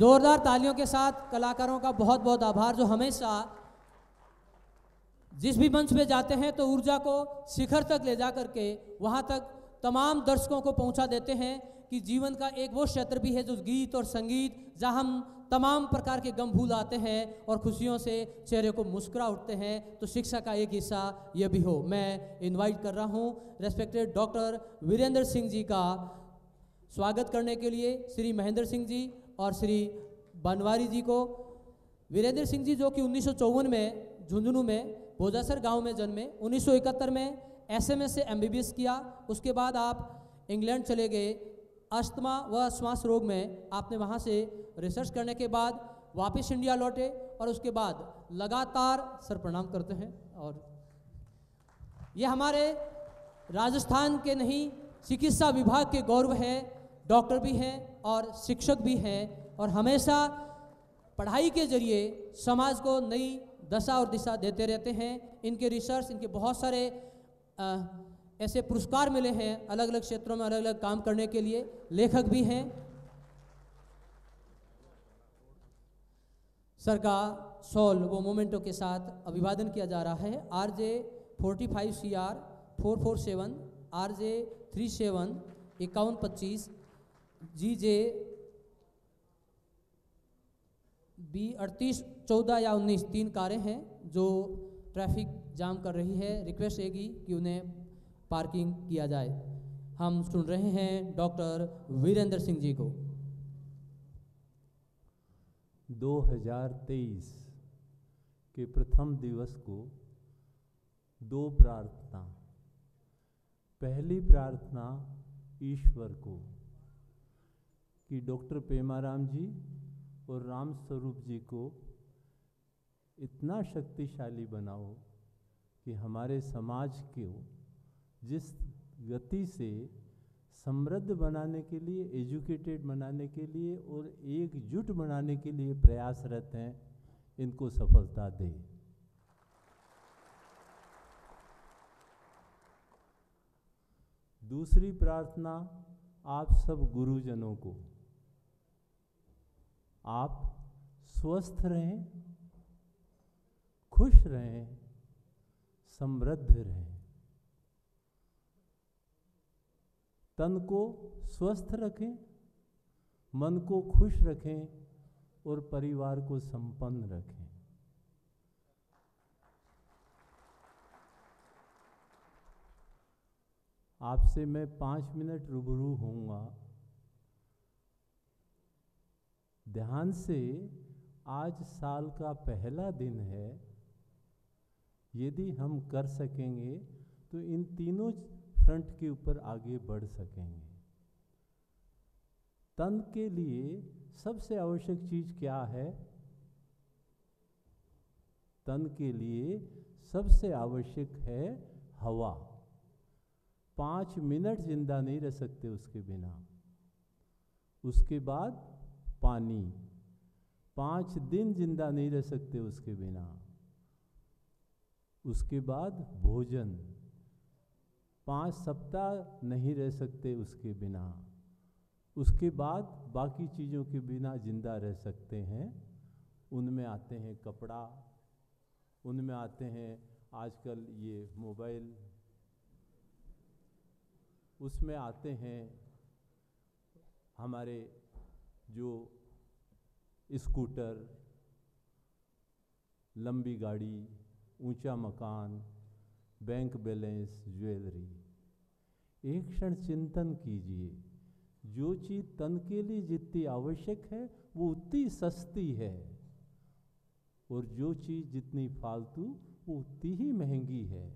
जोरदार तालियों के साथ कलाकारों का बहुत बहुत आभार, जो हमेशा जिस भी मंच पे जाते हैं तो ऊर्जा को शिखर तक ले जा करके वहाँ तक तमाम दर्शकों को पहुँचा देते हैं कि जीवन का एक वो क्षेत्र भी है जो गीत और संगीत, जहाँ हम तमाम प्रकार के गम भूल आते हैं और खुशियों से चेहरे को मुस्कुरा उठते हैं। तो शिक्षा का एक हिस्सा ये भी हो। मैं इनवाइट कर रहा हूँ रेस्पेक्टेड डॉक्टर वीरेंद्र सिंह जी का स्वागत करने के लिए, श्री महेंद्र सिंह जी और श्री बनवारी जी को। वीरेंद्र सिंह जी जो कि 1954 में झुंझुनू में भोजासर गांव में जन्मे, 1971 में एसएमएस से एमबीबीएस किया। उसके बाद आप इंग्लैंड चले गए, अस्थमा व श्वास रोग में आपने वहाँ से रिसर्च करने के बाद वापस इंडिया लौटे और उसके बाद लगातार सर प्रणाम करते हैं। और ये हमारे राजस्थान के नहीं चिकित्सा विभाग के गौरव है, डॉक्टर भी हैं और शिक्षक भी हैं और हमेशा पढ़ाई के जरिए समाज को नई दशा और दिशा देते रहते हैं। इनके रिसर्च, इनके बहुत सारे ऐसे पुरस्कार मिले हैं अलग अलग क्षेत्रों में अलग अलग काम करने के लिए। लेखक भी हैं। सर का शॉल वो मोमेंटो के साथ अभिवादन किया जा रहा है। RJ 45CR 447 RJ 37 5125 GJ B 38 14 या 19 3 कारें हैं जो ट्रैफिक जाम कर रही है। रिक्वेस्ट रहेगी कि उन्हें पार्किंग किया जाए। हम सुन रहे हैं डॉक्टर वीरेंद्र सिंह जी को। 2023 के प्रथम दिवस को दो प्रार्थना। पहली प्रार्थना ईश्वर को कि डॉक्टर पेमाराम जी और राम स्वरूप जी को इतना शक्तिशाली बनाओ कि हमारे समाज को जिस गति से समृद्ध बनाने के लिए, एजुकेटेड बनाने के लिए और एकजुट बनाने के लिए प्रयासरत हैं, इनको सफलता दे। दूसरी प्रार्थना आप सब गुरुजनों को, आप स्वस्थ रहें, खुश रहें, समृद्ध रहें, तन को स्वस्थ रखें, मन को खुश रखें और परिवार को संपन्न रखें। आपसे मैं 5 मिनट रूबरू होऊंगा। ध्यान से, आज साल का पहला दिन है। यदि हम कर सकेंगे तो इन तीनों फ्रंट के ऊपर आगे बढ़ सकेंगे। तन के लिए सबसे आवश्यक चीज क्या है? तन के लिए सबसे आवश्यक है हवा। 5 मिनट जिंदा नहीं रह सकते उसके बिना। उसके बाद पानी, 5 दिन जिंदा नहीं रह सकते उसके बिना। उसके बाद भोजन, 5 सप्ताह नहीं रह सकते उसके बिना। उसके बाद बाकी चीज़ों के बिना जिंदा रह सकते हैं। उनमें आते हैं कपड़ा, उनमें आते हैं आजकल ये मोबाइल, उसमें आते हैं हमारे जो स्कूटर, लंबी गाड़ी, ऊंचा मकान, बैंक बैलेंस, ज्वेलरी। एक क्षण चिंतन कीजिए, जो चीज़ तन के लिए जितनी आवश्यक है वो उतनी सस्ती है और जो चीज़ जितनी फालतू वो उतनी ही महंगी है।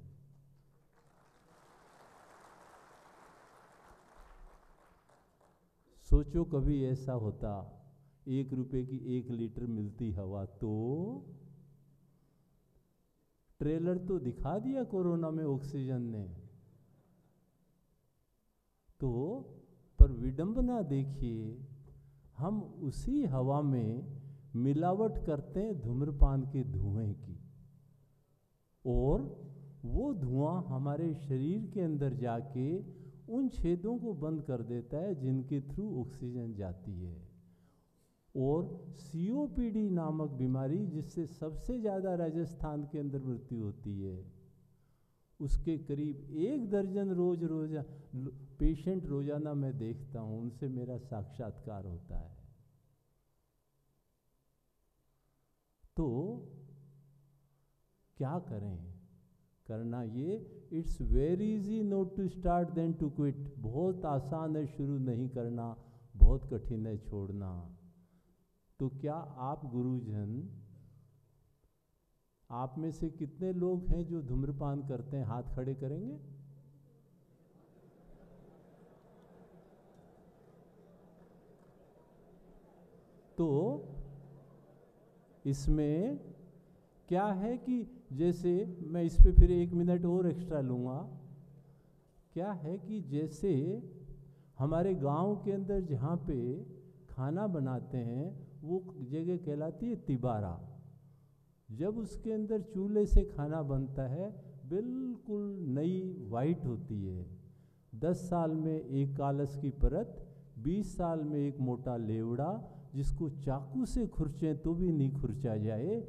सोचो कभी ऐसा होता 1 रुपए की 1 लीटर मिलती हवा तो। ट्रेलर तो दिखा दिया कोरोना में ऑक्सीजन ने तो, पर विडंबना देखिए, हम उसी हवा में मिलावट करते हैं धूम्रपान के धुएं की, और वो धुआं हमारे शरीर के अंदर जाके उन छेदों को बंद कर देता है जिनके थ्रू ऑक्सीजन जाती है। और COPD नामक बीमारी, जिससे सबसे ज़्यादा राजस्थान के अंदर मृत्यु होती है, उसके करीब 1 दर्जन रोज़ पेशेंट रोजाना मैं देखता हूँ, उनसे मेरा साक्षात्कार होता है। तो क्या करें? करना ये, it's very easy not to start than to quit. बहुत आसान है शुरू नहीं करना, बहुत कठिन है छोड़ना। तो क्या आप गुरुजन, आप में से कितने लोग हैं जो धूम्रपान करते हैं? हाथ खड़े करेंगे? तो इसमें क्या है कि जैसे मैं इस पे फिर 1 मिनट और एक्स्ट्रा लूँगा। क्या है कि जैसे हमारे गांव के अंदर जहाँ पे खाना बनाते हैं, वो जगह कहलाती है तिबारा। जब उसके अंदर चूल्हे से खाना बनता है, बिल्कुल नई वाइट होती है। 10 साल में एक कालस की परत, 20 साल में एक मोटा लेवड़ा, जिसको चाकू से खुरचें तो भी नहीं खुरचा जाए,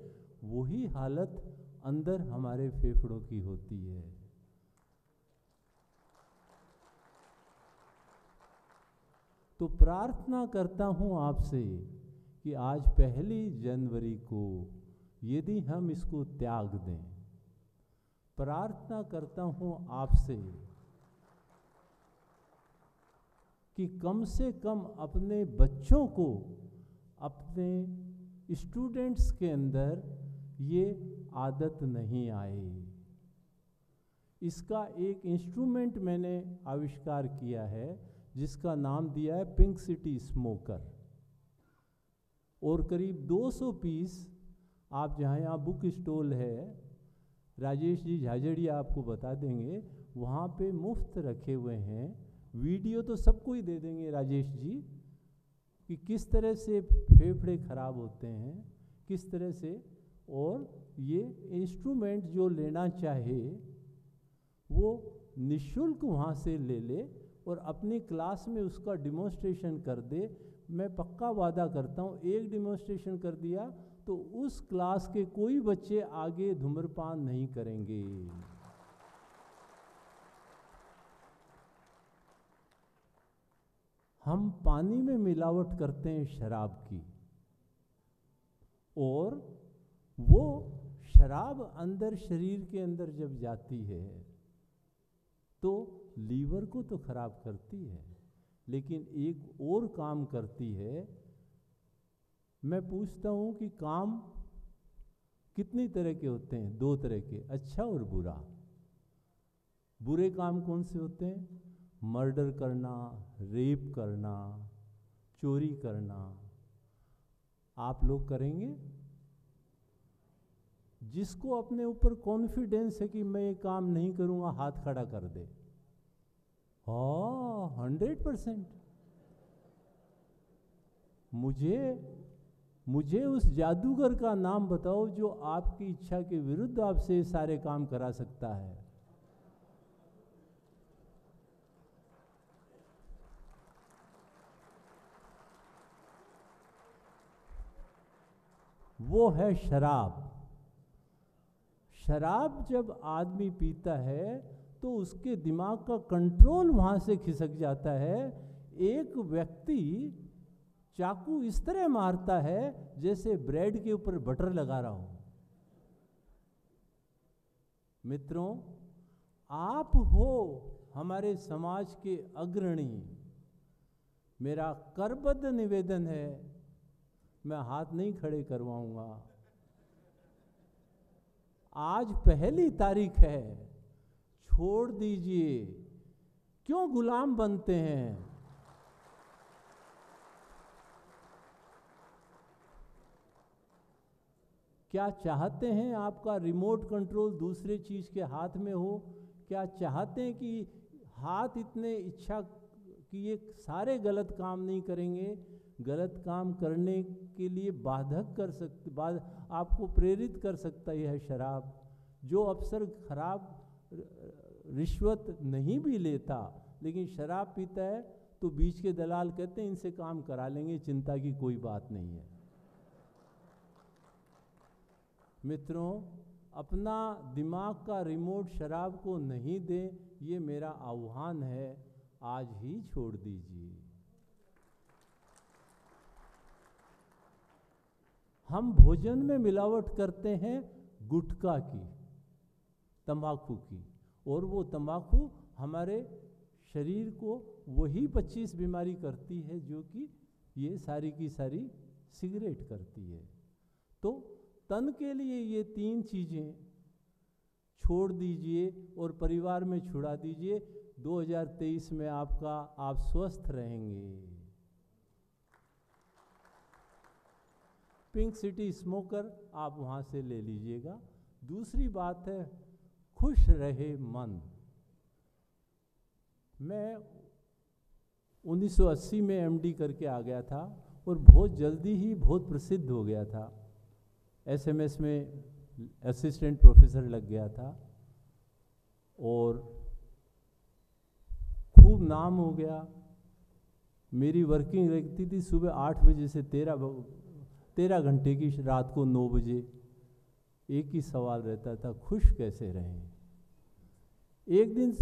वही हालत अंदर हमारे फेफड़ों की होती है। तो प्रार्थना करता हूँ आपसे कि आज 1 जनवरी को यदि हम इसको त्याग दें, प्रार्थना करता हूँ आपसे कि कम से कम अपने बच्चों को, अपने स्टूडेंट्स के अंदर ये आदत नहीं आए। इसका एक इंस्ट्रूमेंट मैंने आविष्कार किया है, जिसका नाम दिया है पिंक सिटी स्मोकर। और करीब 200 पीस आप जहाँ यहाँ बुक स्टॉल है, राजेश जी झाझड़िया आपको बता देंगे, वहाँ पे मुफ्त रखे हुए हैं। वीडियो तो सबको ही दे देंगे राजेश जी, कि किस तरह से फेफड़े खराब होते हैं, किस तरह से। और ये इंस्ट्रूमेंट जो लेना चाहे वो निःशुल्क वहाँ से ले ले और अपनी क्लास में उसका डिमॉन्स्ट्रेशन कर दे। मैं पक्का वादा करता हूँ, एक डिमॉन्स्ट्रेशन कर दिया तो उस क्लास के कोई बच्चे आगे धूम्रपान नहीं करेंगे। हम पानी में मिलावट करते हैं शराब की, और वो शराब अंदर शरीर के अंदर जब जाती है तो लीवर को तो खराब करती है, लेकिन एक और काम करती है। मैं पूछता हूँ कि काम कितनी तरह के होते हैं? 2 तरह के, अच्छा और बुरा। बुरे काम कौन से होते हैं? मर्डर करना, रेप करना, चोरी करना। आप लोग करेंगे? जिसको अपने ऊपर कॉन्फिडेंस है कि मैं ये काम नहीं करूंगा, हाथ खड़ा कर दे। 100%। मुझे उस जादूगर का नाम बताओ जो आपकी इच्छा के विरुद्ध आपसे ये सारे काम करा सकता है। वो है शराब। शराब जब आदमी पीता है तो उसके दिमाग का कंट्रोल वहाँ से खिसक जाता है। एक व्यक्ति चाकू इस तरह मारता है जैसे ब्रेड के ऊपर बटर लगा रहा हो। मित्रों, आप हो हमारे समाज के अग्रणी। मेरा करबद्ध निवेदन है, मैं हाथ नहीं खड़े करवाऊंगा। आज 1 तारीख है, छोड़ दीजिए। क्यों गुलाम बनते हैं? क्या चाहते हैं आपका रिमोट कंट्रोल दूसरे चीज के हाथ में हो? क्या चाहते हैं कि हाथ इतने इच्छा कि ये सारे गलत काम नहीं करेंगे? गलत काम करने के लिए बाधक कर सकते, आपको प्रेरित कर सकता है शराब। जो अफसर खराब रिश्वत नहीं भी लेता लेकिन शराब पीता है तो बीच के दलाल कहते हैं इनसे काम करा लेंगे, चिंता की कोई बात नहीं है। मित्रों, अपना दिमाग का रिमोट शराब को नहीं दें, ये मेरा आह्वान है, आज ही छोड़ दीजिए। हम भोजन में मिलावट करते हैं गुटखा की, तंबाकू की, और वो तंबाकू हमारे शरीर को वही 25 बीमारी करती है जो कि ये सारी की सारी सिगरेट करती है। तो तन के लिए ये 3 चीज़ें छोड़ दीजिए और परिवार में छुड़ा दीजिए। 2023 में आप स्वस्थ रहेंगे। पिंक सिटी स्मोकर आप वहाँ से ले लीजिएगा। दूसरी बात है, खुश रहे मन। मैं 1980 में MD करके आ गया था और बहुत जल्दी ही बहुत प्रसिद्ध हो गया था। SMS में असिस्टेंट प्रोफेसर लग गया था और खूब नाम हो गया। मेरी वर्किंग रहती थी सुबह 8 बजे से 13 घंटे की, रात को 9 बजे। एक ही सवाल रहता था, खुश कैसे रहें। एक दिन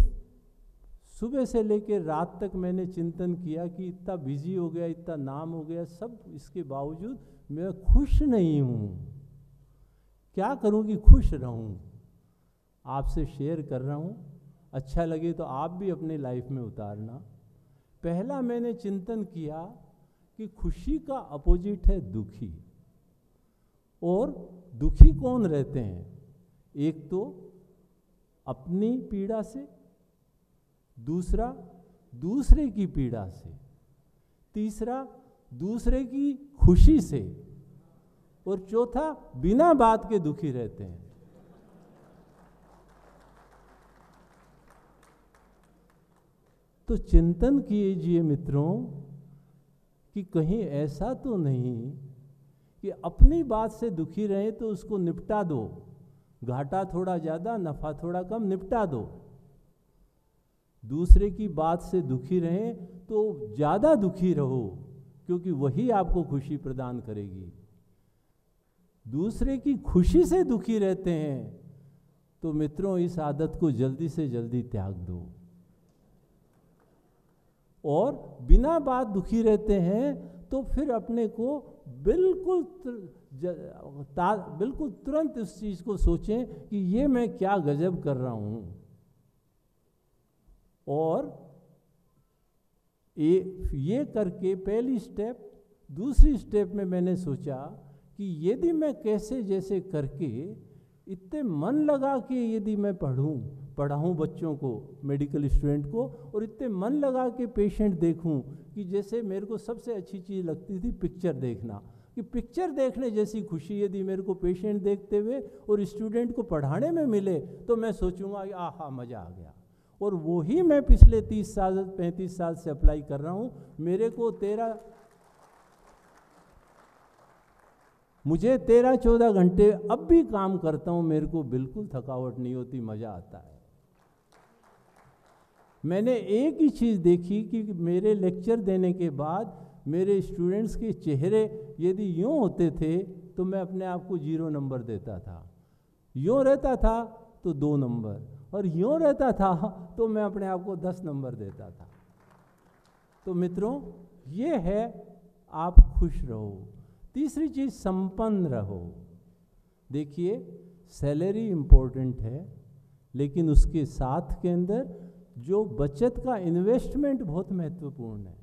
सुबह से लेकर रात तक मैंने चिंतन किया कि इतना बिजी हो गया, इतना नाम हो गया, सब इसके बावजूद मैं खुश नहीं हूँ। क्या करूँ कि खुश रहूँ। आपसे शेयर कर रहा हूँ, अच्छा लगे तो आप भी अपने लाइफ में उतारना। पहला मैंने चिंतन किया कि खुशी का अपोजिट है दुखी। और दुखी कौन रहते हैं? एक तो अपनी पीड़ा से, दूसरा दूसरे की पीड़ा से, तीसरा दूसरे की खुशी से, और चौथा बिना बात के दुखी रहते हैं। तो चिंतन कीजिए मित्रों कि कहीं ऐसा तो नहीं कि अपनी बात से दुखी रहे तो उसको निपटा दो, घाटा थोड़ा ज़्यादा नफ़ा थोड़ा कम निपटा दो। दूसरे की बात से दुखी रहें तो ज़्यादा दुखी रहो, क्योंकि वही आपको खुशी प्रदान करेगी। दूसरे की खुशी से दुखी रहते हैं तो मित्रों इस आदत को जल्दी से जल्दी त्याग दो। और बिना बात दुखी रहते हैं तो फिर अपने को बिल्कुल तुरंत उस चीज़ को सोचें कि ये मैं क्या गजब कर रहा हूँ। और ये करके पहली स्टेप, दूसरी स्टेप में मैंने सोचा कि यदि मैं कैसे जैसे करके इतने मन लगा के यदि मैं पढ़ाऊँ बच्चों को, मेडिकल स्टूडेंट को, और इतने मन लगा के पेशेंट देखूं कि जैसे मेरे को सबसे अच्छी चीज़ लगती थी पिक्चर देखना, कि पिक्चर देखने जैसी खुशी यदि मेरे को पेशेंट देखते हुए और स्टूडेंट को पढ़ाने में मिले तो मैं सोचूंगा कि आहा मज़ा आ गया। और वही मैं पिछले 30 साल 35 साल से अप्लाई कर रहा हूँ। मुझे 13-14 घंटे अब भी काम करता हूँ, मेरे को बिल्कुल थकावट नहीं होती, मज़ा आता है। मैंने एक ही चीज़ देखी कि मेरे लेक्चर देने के बाद मेरे स्टूडेंट्स के चेहरे यदि यूँ होते थे तो मैं अपने आप को 0 नंबर देता था, यूँ रहता था तो 2 नंबर, और यूँ रहता था तो मैं अपने आप को 10 नंबर देता था। तो मित्रों ये है, आप खुश रहो। तीसरी चीज़, संपन्न रहो। देखिए सैलरी इम्पोर्टेंट है, लेकिन उसके साथ के अंदर जो बचत का इन्वेस्टमेंट बहुत महत्वपूर्ण है।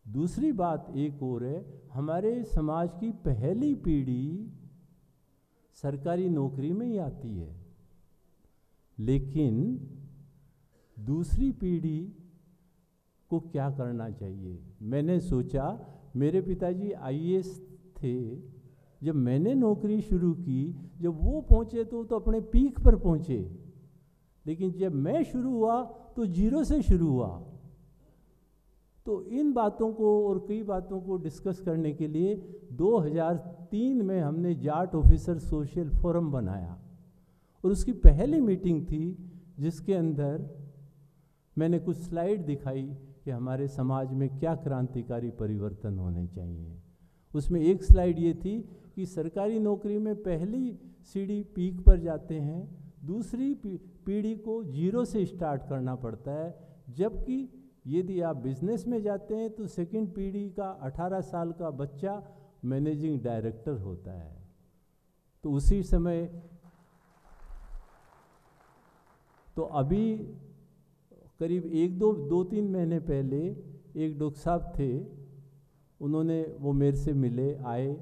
दूसरी बात एक और है, हमारे समाज की पहली पीढ़ी सरकारी नौकरी में ही आती है, लेकिन दूसरी पीढ़ी को क्या करना चाहिए। मैंने सोचा, मेरे पिताजी IAS थे, जब मैंने नौकरी शुरू की, जब वो पहुँचे तो अपने पीक पर पहुँचे, लेकिन जब मैं शुरू हुआ तो 0 से शुरू हुआ। तो इन बातों को और कई बातों को डिस्कस करने के लिए 2003 में हमने जाट ऑफिसर सोशल फोरम बनाया, और उसकी पहली मीटिंग थी जिसके अंदर मैंने कुछ स्लाइड दिखाई कि हमारे समाज में क्या क्रांतिकारी परिवर्तन होने चाहिए। उसमें एक स्लाइड ये थी कि सरकारी नौकरी में पहली सीढ़ी पीक पर जाते हैं, दूसरी पीढ़ी को जीरो से स्टार्ट करना पड़ता है, जबकि यदि आप बिजनेस में जाते हैं तो सेकंड पीढ़ी का 18 साल का बच्चा मैनेजिंग डायरेक्टर होता है। तो उसी समय तो अभी करीब 2-3 महीने पहले एक डॉक्टर साहब थे, उन्होंने वो मेरे से मिले, आए।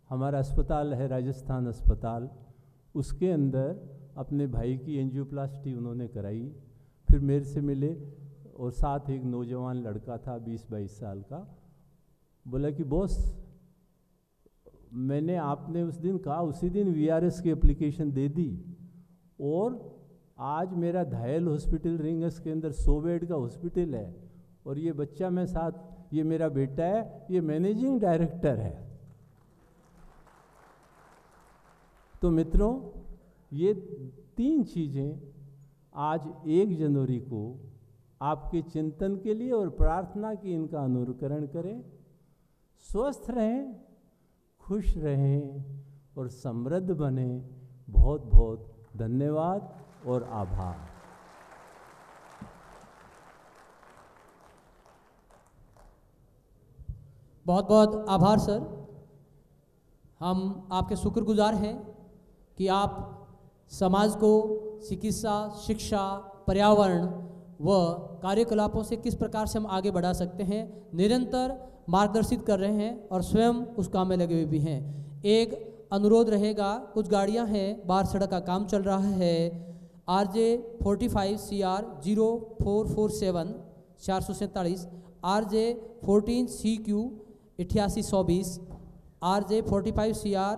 हमारा अस्पताल है राजस्थान अस्पताल, उसके अंदर अपने भाई की एंजियोप्लास्टी उन्होंने कराई, फिर मेरे से मिले और साथ एक नौजवान लड़का था 20-22 साल का। बोला कि बॉस, मैंने आपने उस दिन कहा, उसी दिन VRS की एप्लीकेशन दे दी और आज मेरा घायल हॉस्पिटल रिंगस के अंदर 100 बेड का हॉस्पिटल है और ये बच्चा मैं साथ, ये मेरा बेटा है, ये मैनेजिंग डायरेक्टर है। तो मित्रों, ये 3 चीज़ें आज 1 जनवरी को आपके चिंतन के लिए और प्रार्थना की इनका अनुकरण करें। स्वस्थ रहें, खुश रहें और समृद्ध बने। बहुत बहुत धन्यवाद और आभार। बहुत बहुत आभार सर। हम आपके शुक्रगुजार हैं कि आप समाज को चिकित्सा, शिक्षा, पर्यावरण व कार्यकलापों से किस प्रकार से हम आगे बढ़ा सकते हैं निरंतर मार्गदर्शित कर रहे हैं और स्वयं उस काम में लगे हुए भी हैं। एक अनुरोध रहेगा, कुछ गाड़ियां हैं, बाहर सड़क का काम चल रहा है। RJ 45 CR 0447 447, RJ 14 CQ 8820, RJ 45 CR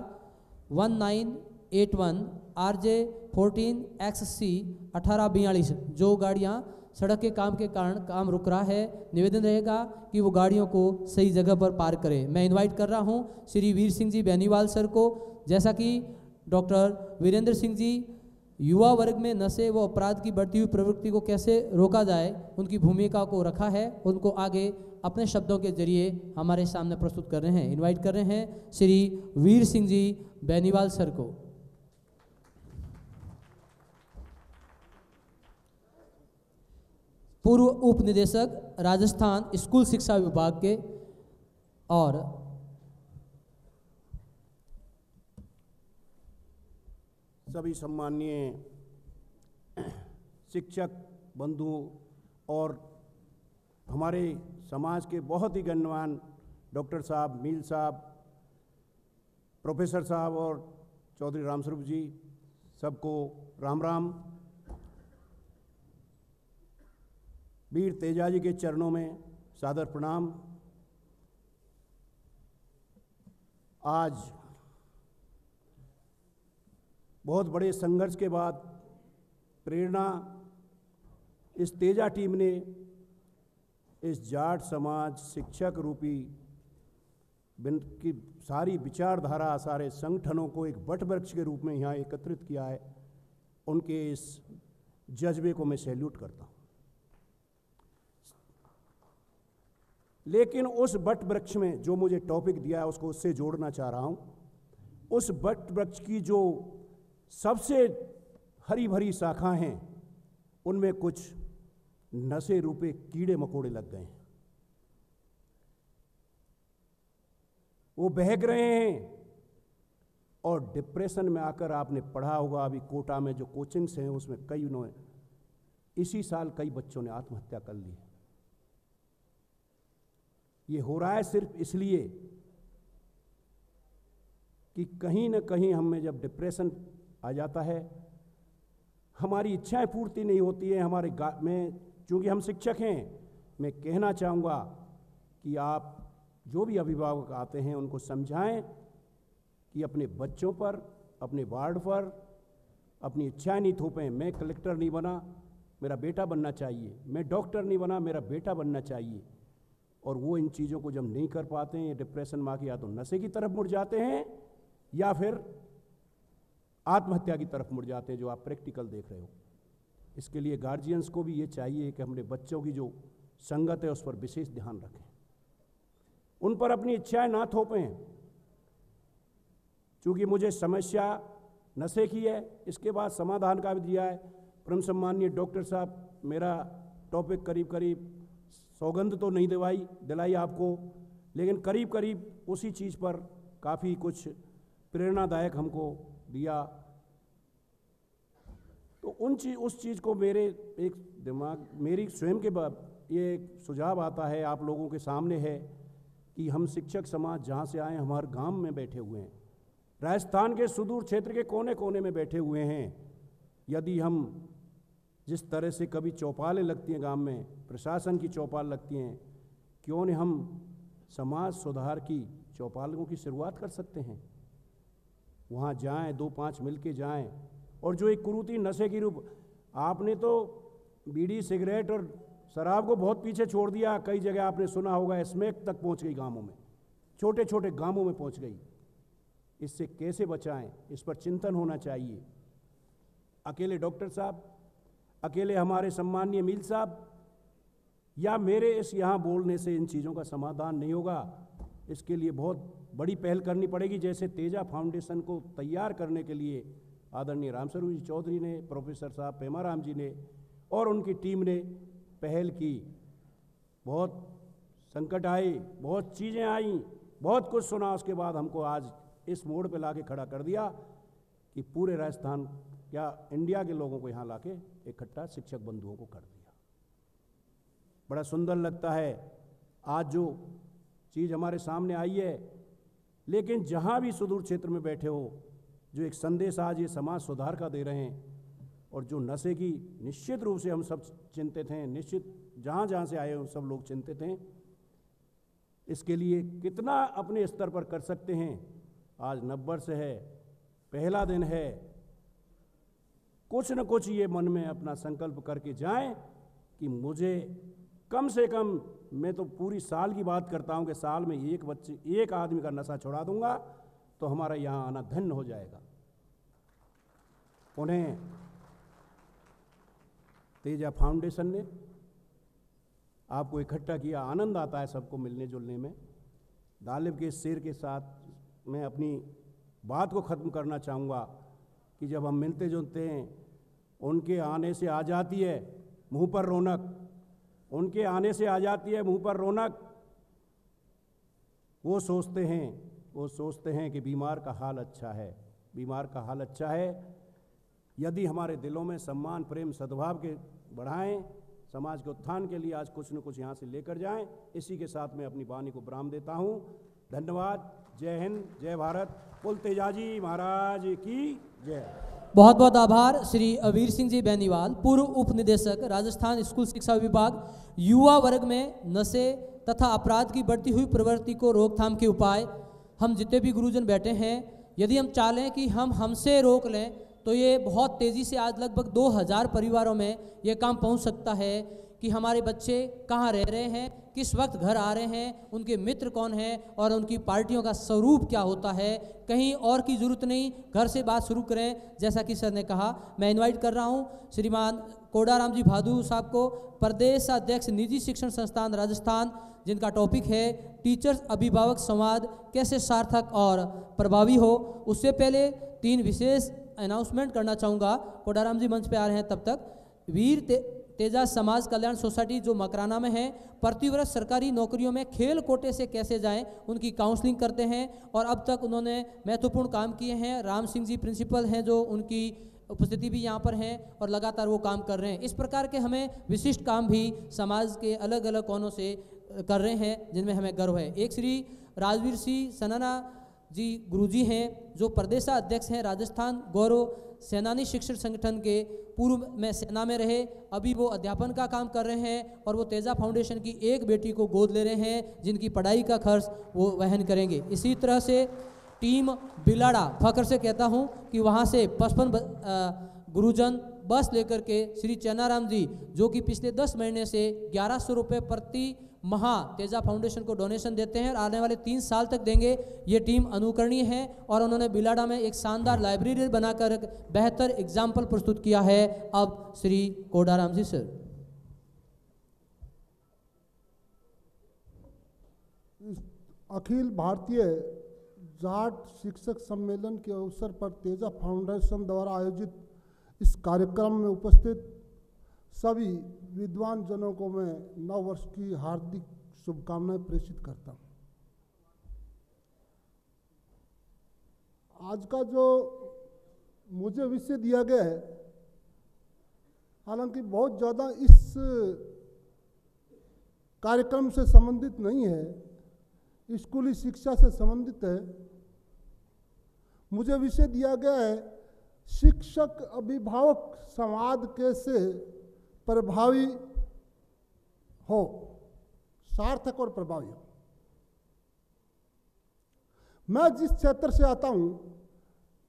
1981, RJ 14 XC 1842 जो गाड़ियां सड़क के काम के कारण काम रुक रहा है, निवेदन रहेगा कि वो गाड़ियों को सही जगह पर पार्क करें। मैं इनवाइट कर रहा हूं श्री वीर सिंह जी बेनीवाल सर को। जैसा कि डॉक्टर वीरेंद्र सिंह जी युवा वर्ग में नशे व अपराध की बढ़ती हुई प्रवृत्ति को कैसे रोका जाए, उनकी भूमिका को रखा है, उनको आगे अपने शब्दों के जरिए हमारे सामने प्रस्तुत कर रहे हैं। इनवाइट कर रहे हैं श्री वीर सिंह जी बेनीवाल सर को। पूर्व उप निदेशक राजस्थान स्कूल शिक्षा विभाग के और सभी सम्माननीय शिक्षक बंधु और हमारे समाज के बहुत ही गण्यमान डॉक्टर साहब, मील साहब, प्रोफेसर साहब और चौधरी रामस्वरूप जी, सबको राम राम। वीर तेजा जी के चरणों में सादर प्रणाम। आज बहुत बड़े संघर्ष के बाद प्रेरणा इस तेजा टीम ने इस जाट समाज शिक्षक रूपी की सारी विचारधारा, सारे संगठनों को एक वट वृक्ष के रूप में यहाँ एकत्रित किया है। उनके इस जज्बे को मैं सैल्यूट करता हूँ। लेकिन उस वट वृक्ष में जो मुझे टॉपिक दिया है उसको उससे जोड़ना चाह रहा हूँ। उस वट वृक्ष की जो सबसे हरी भरी शाखाएं हैं, उनमें कुछ नशे रूपे कीड़े मकोड़े लग गए हैं। वो बहक रहे हैं और डिप्रेशन में आकर, आपने पढ़ा होगा अभी कोटा में जो कोचिंग्स हैं उसमें कई उन्होंने इसी साल कई बच्चों ने आत्महत्या कर ली। ये हो रहा है सिर्फ इसलिए कि कहीं ना कहीं हमें जब डिप्रेशन आ जाता है, हमारी इच्छाएं पूर्ति नहीं होती है। हमारे में चूँकि हम शिक्षक हैं, मैं कहना चाहूँगा कि आप जो भी अभिभावक आते हैं उनको समझाएं कि अपने बच्चों पर, अपने वार्ड पर अपनी इच्छाएं नहीं थोपें। मैं कलेक्टर नहीं बना, मेरा बेटा बनना चाहिए। मैं डॉक्टर नहीं बना, मेरा बेटा बनना चाहिए। और वो इन चीज़ों को जब नहीं कर पाते हैं, डिप्रेशन में आके या तो नशे की तरफ मुड़ जाते हैं या फिर आत्महत्या की तरफ मुड़ जाते हैं, जो आप प्रैक्टिकल देख रहे हो। इसके लिए गार्जियंस को भी ये चाहिए कि अपने बच्चों की जो संगत है उस पर विशेष ध्यान रखें, उन पर अपनी इच्छाएं ना थोपें। चूँकि मुझे समस्या नशे की है, इसके बाद समाधान का भी दिया है परम सम्माननीय डॉक्टर साहब। मेरा टॉपिक करीब करीब सौगंध तो नहीं दिलाई आपको, लेकिन करीब करीब उसी चीज़ पर काफ़ी कुछ प्रेरणादायक हमको दिया। तो उस चीज़ को मेरी स्वयं के ये एक सुझाव आता है, आप लोगों के सामने है कि हम शिक्षक समाज जहाँ से आए, हमारे गांव में बैठे हुए हैं, राजस्थान के सुदूर क्षेत्र के कोने कोने में बैठे हुए हैं। यदि हम जिस तरह से कभी चौपालें लगती हैं गांव में, प्रशासन की चौपाल लगती हैं, क्यों नहीं हम समाज सुधार की चौपालों की शुरुआत कर सकते हैं? वहाँ जाएं, 2-5 मिल के जाएँ। और जो एक कुरीति नशे की रूप, आपने तो बीड़ी सिगरेट और शराब को बहुत पीछे छोड़ दिया। कई जगह आपने सुना होगा स्मैक तक पहुँच गई गाँवों में, छोटे छोटे गाँवों में पहुँच गई। इससे कैसे बचाएं, इस पर चिंतन होना चाहिए। अकेले डॉक्टर साहब, अकेले हमारे सम्माननीय मील साहब या मेरे इस यहाँ बोलने से इन चीज़ों का समाधान नहीं होगा। इसके लिए बहुत बड़ी पहल करनी पड़ेगी। जैसे तेजा फाउंडेशन को तैयार करने के लिए आदरणीय रामस्वरूप जी चौधरी ने, प्रोफेसर साहब पेमाराम जी ने और उनकी टीम ने पहल की। बहुत संकट आए, बहुत चीज़ें आई, बहुत कुछ सुना, उसके बाद हमको आज इस मोड़ पे लाके खड़ा कर दिया कि पूरे राजस्थान, क्या इंडिया के लोगों को यहाँ लाके इकट्ठा शिक्षक बंधुओं को कर दिया। बड़ा सुंदर लगता है आज जो चीज़ हमारे सामने आई है। लेकिन जहाँ भी सुदूर क्षेत्र में बैठे हो, जो एक संदेश आज ये समाज सुधार का दे रहे हैं, और जो नशे की निश्चित रूप से हम सब चिंतित हैं, निश्चित जहाँ जहाँ से आए हो सब लोग चिंतित हैं। इसके लिए कितना अपने स्तर पर कर सकते हैं। आज नववर्ष है, पहला दिन है, कुछ न कुछ ये मन में अपना संकल्प करके जाएं कि मुझे कम से कम, मैं तो पूरी साल की बात करता हूं कि साल में एक आदमी का नशा छुड़ा दूंगा तो हमारा यहाँ आना धन्य हो जाएगा। उन्हें तेजा फाउंडेशन ने आपको इकट्ठा किया, आनंद आता है सबको मिलने जुलने में। गालिब के शेर के साथ मैं अपनी बात को ख़त्म करना चाहूँगा कि जब हम मिलते जुलते हैं, उनके आने से आ जाती है मुंह पर रौनक, उनके आने से आ जाती है मुंह पर रौनक। वो सोचते हैं कि बीमार का हाल अच्छा है, बीमार का हाल अच्छा है। यदि हमारे दिलों में सम्मान, प्रेम, सद्भाव के बढ़ाएं, समाज के उत्थान के लिए आज कुछ न कुछ यहाँ से लेकर जाएं। इसी के साथ मैं अपनी वाणी को विराम देता हूँ। धन्यवाद। जय हिंद, जय भारत। कुल तेजाजी महाराज की जय। बहुत बहुत आभार श्री अवीर सिंह जी बेनीवाल, पूर्व उप निदेशक राजस्थान स्कूल शिक्षा विभाग। युवा वर्ग में नशे तथा अपराध की बढ़ती हुई प्रवृत्ति को रोकथाम के उपाय, हम जितने भी गुरुजन बैठे हैं, यदि हम चाहें कि हम हमसे रोक लें तो ये बहुत तेज़ी से आज लगभग 2000 परिवारों में ये काम पहुंच सकता है कि हमारे बच्चे कहाँ रह रहे हैं, किस वक्त घर आ रहे हैं, उनके मित्र कौन हैं और उनकी पार्टियों का स्वरूप क्या होता है। कहीं और की ज़रूरत नहीं, घर से बात शुरू करें। जैसा कि सर ने कहा, मैं इनवाइट कर रहा हूँ श्रीमान कोडाराम जी भादु साहब को, प्रदेश अध्यक्ष निजी शिक्षण संस्थान राजस्थान, जिनका टॉपिक है टीचर्स अभिभावक संवाद कैसे सार्थक और प्रभावी हो। उससे पहले 3 विशेष अनाउंसमेंट करना चाहूँगा। कोडाराम जी मंच पे आ रहे हैं, तब तक वीर तेजा समाज कल्याण सोसाइटी जो मकराना में है, प्रतिवर्ष सरकारी नौकरियों में खेल कोटे से कैसे जाएं, उनकी काउंसलिंग करते हैं और अब तक उन्होंने महत्वपूर्ण काम किए हैं। राम सिंह जी प्रिंसिपल हैं, जो उनकी उपस्थिति भी यहाँ पर है और लगातार वो काम कर रहे हैं। इस प्रकार के हमें विशिष्ट काम भी समाज के अलग अलग कोनों से कर रहे हैं, जिनमें हमें गर्व है। एक श्री राजवीर सिंह सनाना जी गुरुजी हैं, जो प्रदेशाध्यक्ष हैं राजस्थान गौरव सेनानी शिक्षण संगठन के, पूर्व में सेना में रहे, अभी वो अध्यापन का काम कर रहे हैं और वो तेजा फाउंडेशन की एक बेटी को गोद ले रहे हैं, जिनकी पढ़ाई का खर्च वो वहन करेंगे। इसी तरह से टीम बिलाड़ा, फख्र से कहता हूँ कि वहाँ से 55 गुरुजन बस लेकर के श्री चैनाराम जी, जो कि पिछले 10 महीने से 1100 रुपये प्रति तेजा फाउंडेशन को डोनेशन देते हैं और आने वाले 3 साल तक देंगे। ये टीम अनुकरणीय है और उन्होंने बिलाडा में एक शानदार लाइब्रेरी बनाकर एक बेहतर एग्जाम्पल प्रस्तुत किया है। अब श्री कोडाराम जी सर। अखिल भारतीय जाट शिक्षक सम्मेलन के अवसर पर तेजा फाउंडेशन द्वारा आयोजित इस कार्यक्रम में उपस्थित सभी विद्वान जनों को मैं नव वर्ष की हार्दिक शुभकामनाएं प्रेषित करता हूं। आज का जो मुझे विषय दिया गया है, हालांकि बहुत ज़्यादा इस कार्यक्रम से संबंधित नहीं है, स्कूली शिक्षा से संबंधित है। मुझे विषय दिया गया है शिक्षक अभिभावक संवाद कैसे प्रभावी हो, सार्थक और प्रभावी हो। मैं जिस क्षेत्र से आता हूं,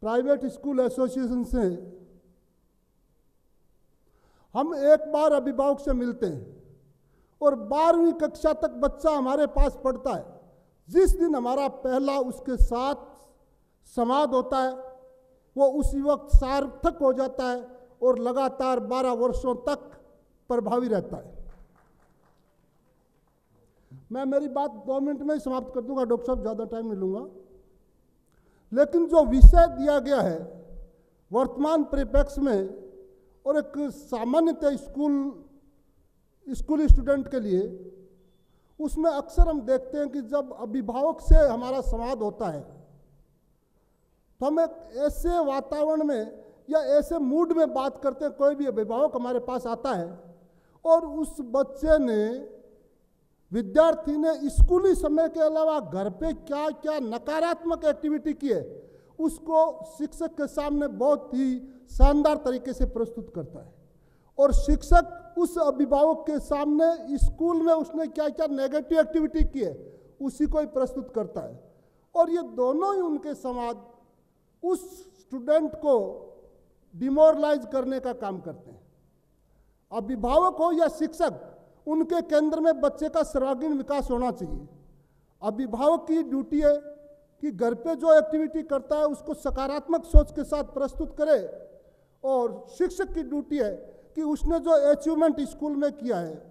प्राइवेट स्कूल एसोसिएशन से, हम एक बार अभिभावक से मिलते हैं और 12वीं कक्षा तक बच्चा हमारे पास पढ़ता है। जिस दिन हमारा पहला उसके साथ संवाद होता है, वो उसी वक्त सार्थक हो जाता है और लगातार 12 वर्षों तक प्रभावी रहता है। मैं मेरी बात 2 मिनट में ही समाप्त कर दूंगा डॉक्टर साहब, ज़्यादा टाइम नहीं लूंगा। लेकिन जो विषय दिया गया है वर्तमान परिप्रेक्ष्य में और एक सामान्यतः स्कूली स्टूडेंट के लिए, उसमें अक्सर हम देखते हैं कि जब अभिभावक से हमारा संवाद होता है तो हम एक ऐसे वातावरण में या ऐसे मूड में बात करते हैं। कोई भी अभिभावक हमारे पास आता है और उस बच्चे ने, विद्यार्थी ने स्कूली समय के अलावा घर पे क्या क्या नकारात्मक एक्टिविटी की है, उसको शिक्षक के सामने बहुत ही शानदार तरीके से प्रस्तुत करता है। और शिक्षक उस अभिभावक के सामने स्कूल में उसने क्या क्या नेगेटिव एक्टिविटी की है, उसी को ही प्रस्तुत करता है। और ये दोनों ही उनके संवाद उस स्टूडेंट को डिमोरलाइज करने का काम करते हैं। अभिभावक हो या शिक्षक, उनके केंद्र में बच्चे का सर्वांगीण विकास होना चाहिए। अभिभावक की ड्यूटी है कि घर पे जो एक्टिविटी करता है उसको सकारात्मक सोच के साथ प्रस्तुत करे, और शिक्षक की ड्यूटी है कि उसने जो अचीवमेंट स्कूल में किया है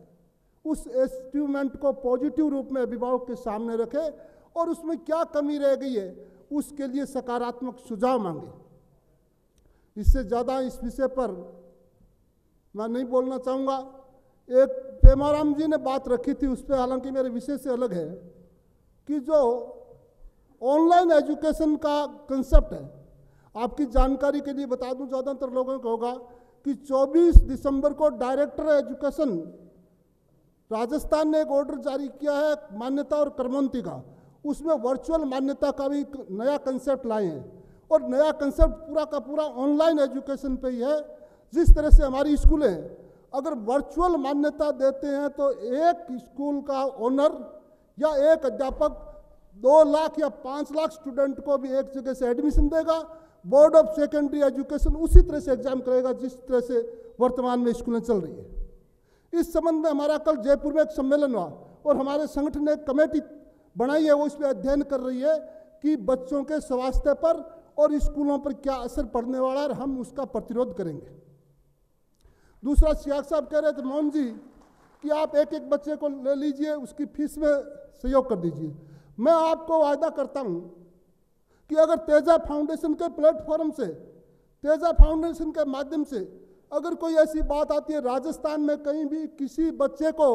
उस अचीवमेंट को पॉजिटिव रूप में अभिभावक के सामने रखे और उसमें क्या कमी रह गई है उसके लिए सकारात्मक सुझाव मांगे। इससे ज़्यादा इस विषय पर मैं नहीं बोलना चाहूँगा। एक पेमाराम जी ने बात रखी थी, उस पर हालांकि मेरे विषय से अलग है, कि जो ऑनलाइन एजुकेशन का कंसेप्ट है, आपकी जानकारी के लिए बता दूं, ज़्यादातर लोगों को होगा कि 24 दिसंबर को डायरेक्टर एजुकेशन राजस्थान ने एक ऑर्डर जारी किया है मान्यता और क्रमोन्नति का। उसमें वर्चुअल मान्यता का भी नया कंसेप्ट लाए हैं और नया कंसेप्ट पूरा का पूरा ऑनलाइन एजुकेशन पे ही है। जिस तरह से हमारी स्कूलें अगर वर्चुअल मान्यता देते हैं तो एक स्कूल का ओनर या एक अध्यापक 2 लाख या 5 लाख स्टूडेंट को भी एक जगह से एडमिशन देगा। बोर्ड ऑफ सेकेंडरी एजुकेशन उसी तरह से एग्जाम करेगा जिस तरह से वर्तमान में स्कूलें चल रही है। इस संबंध में हमारा कल जयपुर में एक सम्मेलन हुआ और हमारे संगठन ने एक कमेटी बनाई है, वो इस पर अध्ययन कर रही है कि बच्चों के स्वास्थ्य पर और स्कूलों पर क्या असर पड़ने वाला है, और हम उसका प्रतिरोध करेंगे। दूसरा, सियाग साहब कह रहे थे मोहन जी कि आप एक एक बच्चे को ले लीजिए, उसकी फीस में सहयोग कर दीजिए। मैं आपको वायदा करता हूं कि अगर तेजा फाउंडेशन के प्लेटफॉर्म से, तेजा फाउंडेशन के माध्यम से अगर कोई ऐसी बात आती है राजस्थान में कहीं भी किसी बच्चे को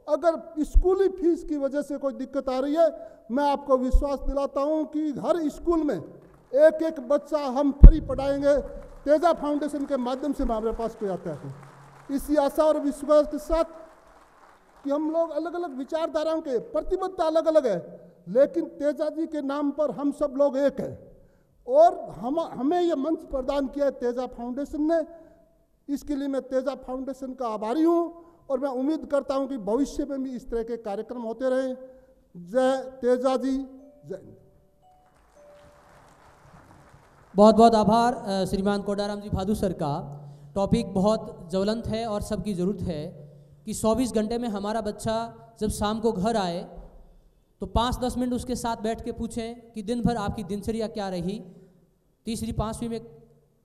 अगर स्कूली फीस की वजह से कोई दिक्कत आ रही है, मैं आपको विश्वास दिलाता हूं कि हर स्कूल में एक एक बच्चा हम फ्री पढ़ाएंगे तेजा फाउंडेशन के माध्यम से। हमारे पास कोई आता है इसी आशा और विश्वास के साथ कि हम लोग अलग अलग विचारधाराओं के, प्रतिबद्धता अलग अलग है, लेकिन तेजा जी के नाम पर हम सब लोग एक हैं। और हमें ये मंच प्रदान किया है तेजा फाउंडेशन ने, इसके लिए मैं तेजा फाउंडेशन का आभारी हूँ और मैं उम्मीद करता हूँ कि भविष्य में भी इस तरह के कार्यक्रम होते रहें। जय तेजा जी, जय। बहुत बहुत आभार श्रीमान कोडाराम जी भादु सर का। टॉपिक बहुत ज्वलंत है और सबकी ज़रूरत है कि 24 घंटे में हमारा बच्चा जब शाम को घर आए तो 5-10 मिनट उसके साथ बैठ के पूछें कि दिन भर आपकी दिनचर्या क्या रही। तीसरी 5वीं में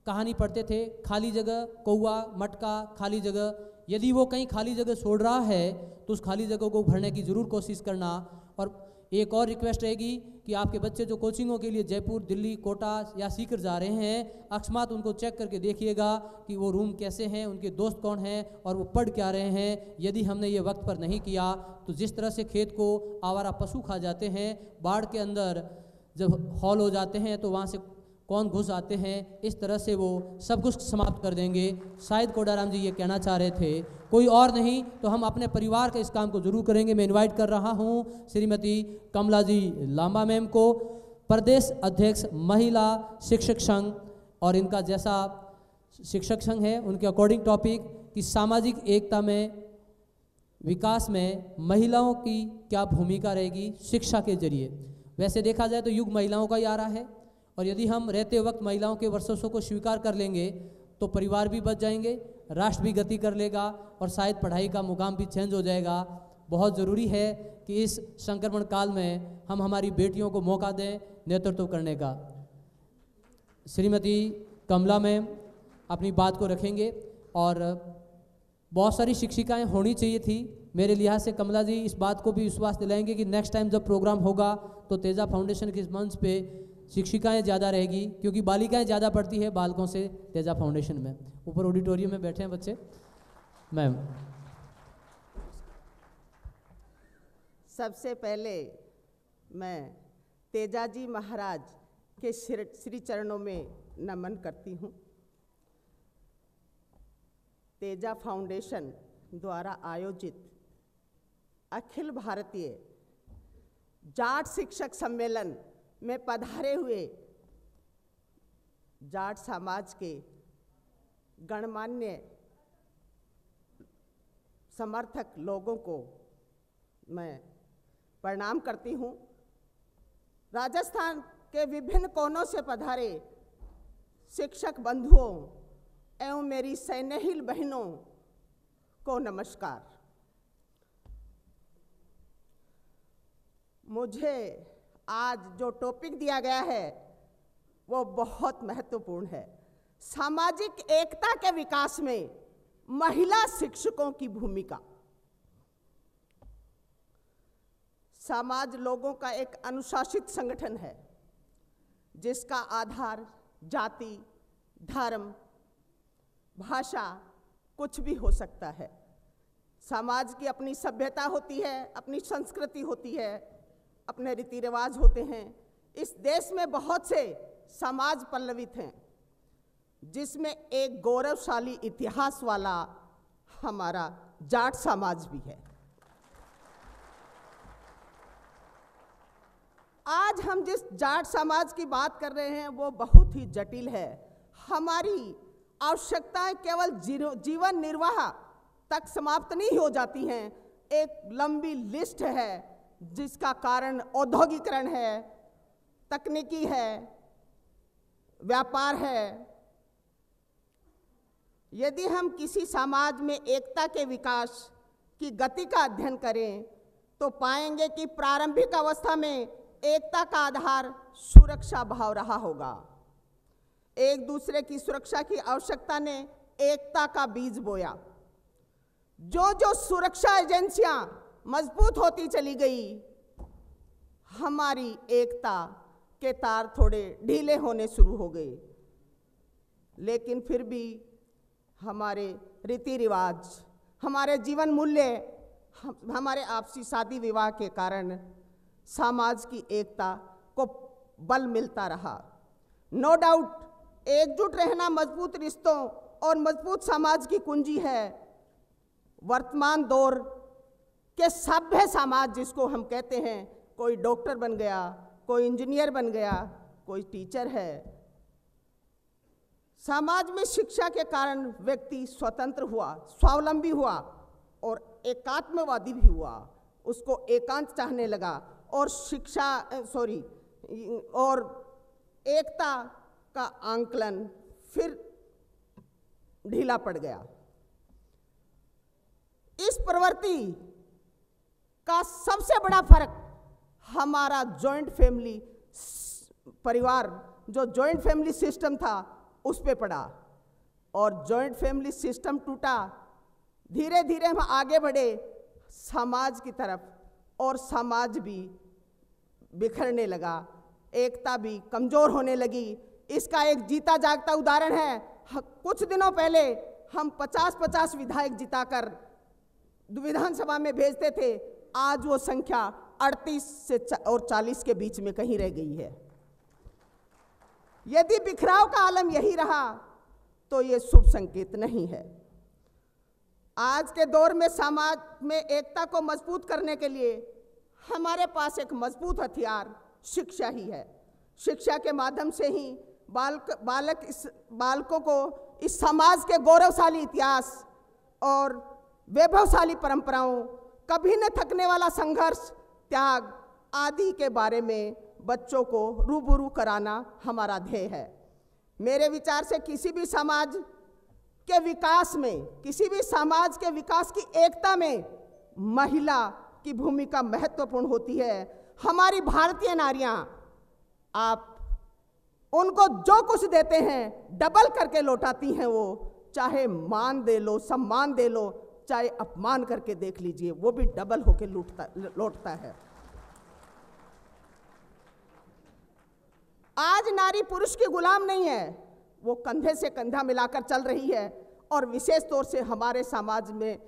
कहानी पढ़ते थे, खाली जगह, कौवा, मटका, खाली जगह। यदि वो कहीं खाली जगह छोड़ रहा है तो उस खाली जगह को भरने की ज़रूर कोशिश करना। और एक और रिक्वेस्ट रहेगी कि आपके बच्चे जो कोचिंगों के लिए जयपुर, दिल्ली, कोटा या सीकर जा रहे हैं, अकस्मात उनको चेक करके देखिएगा कि वो रूम कैसे हैं, उनके दोस्त कौन हैं और वो पढ़ क्या रहे हैं। यदि हमने ये वक्त पर नहीं किया तो जिस तरह से खेत को आवारा पशु खा जाते हैं, बाढ़ के अंदर जब हॉल हो जाते हैं तो वहाँ से कौन घुस आते हैं, इस तरह से वो सब कुछ समाप्त कर देंगे। शायद कोडाराम जी ये कहना चाह रहे थे, कोई और नहीं तो हम अपने परिवार के इस काम को जरूर करेंगे। मैं इनवाइट कर रहा हूँ श्रीमती कमला जी लांबा मैम को, प्रदेश अध्यक्ष महिला शिक्षक संघ, और इनका जैसा शिक्षक संघ है उनके अकॉर्डिंग टॉपिक कि सामाजिक एकता में विकास में महिलाओं की क्या भूमिका रहेगी शिक्षा के जरिए। वैसे देखा जाए तो युग महिलाओं का ही आ रहा है, और यदि हम रहते वक्त महिलाओं के वर्चस्व को स्वीकार कर लेंगे तो परिवार भी बच जाएंगे, राष्ट्र भी गति कर लेगा और शायद पढ़ाई का मुकाम भी चेंज हो जाएगा। बहुत ज़रूरी है कि इस संक्रमण काल में हम हमारी बेटियों को मौका दें नेतृत्व करने का। श्रीमती कमला मैम अपनी बात को रखेंगे, और बहुत सारी शिक्षिकाएं होनी चाहिए थी। मेरे लिहाज से कमला जी इस बात को भी विश्वास दिलाएंगे कि नेक्स्ट टाइम जब प्रोग्राम होगा तो तेजा फाउंडेशन के इस मंच पे शिक्षिकाएं ज़्यादा रहेगी, क्योंकि बालिकाएं ज़्यादा पढ़ती है बालकों से तेजा फाउंडेशन में। ऊपर ऑडिटोरियम में बैठे हैं बच्चे। मैम, सबसे पहले मैं तेजा जी महाराज के श्री चरणों में नमन करती हूँ। तेजा फाउंडेशन द्वारा आयोजित अखिल भारतीय जाट शिक्षक सम्मेलन में पधारे हुए जाट समाज के गणमान्य समर्थक लोगों को मैं प्रणाम करती हूँ। राजस्थान के विभिन्न कोनों से पधारे शिक्षक बंधुओं एवं मेरी स्नेहिल बहनों को नमस्कार। मुझे आज जो टॉपिक दिया गया है वो बहुत महत्वपूर्ण है। सामाजिक एकता के विकास में महिला शिक्षकों की भूमिका। समाज लोगों का एक अनुशासित संगठन है जिसका आधार जाति, धर्म, भाषा कुछ भी हो सकता है। समाज की अपनी सभ्यता होती है, अपनी संस्कृति होती है, अपने रीति रिवाज होते हैं। इस देश में बहुत से समाज पल्लवित हैं, जिसमें एक गौरवशाली इतिहास वाला हमारा जाट समाज भी है। आज हम जिस जाट समाज की बात कर रहे हैं वो बहुत ही जटिल है। हमारी आवश्यकताएं केवल जीवन निर्वाह तक समाप्त नहीं हो जाती हैं। एक लंबी लिस्ट है जिसका कारण औद्योगिकरण है, तकनीकी है, व्यापार है। यदि हम किसी समाज में एकता के विकास की गति का अध्ययन करें तो पाएंगे कि प्रारंभिक अवस्था में एकता का आधार सुरक्षा भाव रहा होगा। एक दूसरे की सुरक्षा की आवश्यकता ने एकता का बीज बोया। जो जो सुरक्षा एजेंसियां मजबूत होती चली गई, हमारी एकता के तार थोड़े ढीले होने शुरू हो गए। लेकिन फिर भी हमारे रीति रिवाज, हमारे जीवन मूल्य, हमारे आपसी शादी विवाह के कारण समाज की एकता को बल मिलता रहा। नो डाउट एकजुट रहना मजबूत रिश्तों और मजबूत समाज की कुंजी है। वर्तमान दौर के सभ्य समाज जिसको हम कहते हैं, कोई डॉक्टर बन गया, कोई इंजीनियर बन गया, कोई टीचर है। समाज में शिक्षा के कारण व्यक्ति स्वतंत्र हुआ, स्वावलंबी हुआ और एकात्मवादी भी हुआ। उसको एकांत चाहने लगा और और एकता का आंकलन फिर ढीला पड़ गया। इस प्रवृत्ति का सबसे बड़ा फर्क हमारा जॉइंट फैमिली परिवार, जो जॉइंट फैमिली सिस्टम था उस पे पड़ा, और जॉइंट फैमिली सिस्टम टूटा। धीरे धीरे हम आगे बढ़े समाज की तरफ, और समाज भी बिखरने लगा, एकता भी कमजोर होने लगी। इसका एक जीता जागता उदाहरण है, कुछ दिनों पहले हम 50-50 विधायक जिताकर विधानसभा में भेजते थे, आज वो संख्या 38 से और 40 के बीच में कहीं रह गई है। यदि बिखराव का आलम यही रहा तो ये शुभ संकेत नहीं है। आज के दौर में समाज में एकता को मजबूत करने के लिए हमारे पास एक मजबूत हथियार शिक्षा ही है। शिक्षा के माध्यम से ही बालकों को इस समाज के गौरवशाली इतिहास और वैभवशाली परंपराओं, कभी न थकने वाला संघर्ष, त्याग आदि के बारे में बच्चों को रूबरू कराना हमारा ध्येय है। मेरे विचार से किसी भी समाज के विकास में, किसी भी समाज के विकास की एकता में महिला की भूमिका महत्वपूर्ण होती है। हमारी भारतीय नारियां, आप उनको जो कुछ देते हैं डबल करके लौटाती हैं। वो चाहे मान दे लो, सम्मान दे लो, चाहे अपमान करके देख लीजिए, वो भी डबल होके लौटता है। आज नारी पुरुष की गुलाम नहीं है, वो कंधे से कंधा मिलाकर चल रही है, और विशेष तौर से हमारे समाज में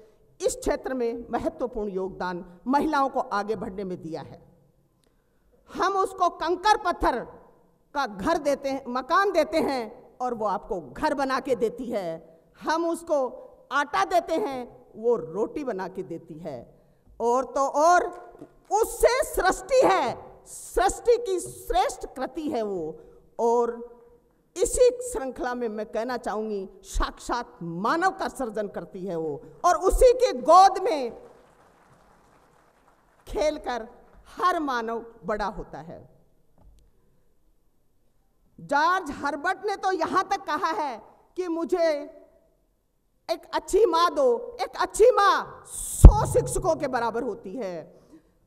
इस क्षेत्र में महत्वपूर्ण योगदान महिलाओं को आगे बढ़ने में दिया है। हम उसको कंकर पत्थर का घर देते हैं, मकान देते हैं, और वो आपको घर बना के देती है। हम उसको आटा देते हैं, वो रोटी बना के देती है। और तो और उससे सृष्टि है, सृष्टि की श्रेष्ठ कृति है वो। और इसी श्रृंखला में मैं कहना चाहूंगी, साक्षात मानव का सर्जन करती है वो, और उसी के गोद में खेलकर हर मानव बड़ा होता है। जॉर्ज हर्बर्ट ने तो यहां तक कहा है कि मुझे एक अच्छी मां दो। एक अच्छी मां 100 शिक्षकों के बराबर होती है।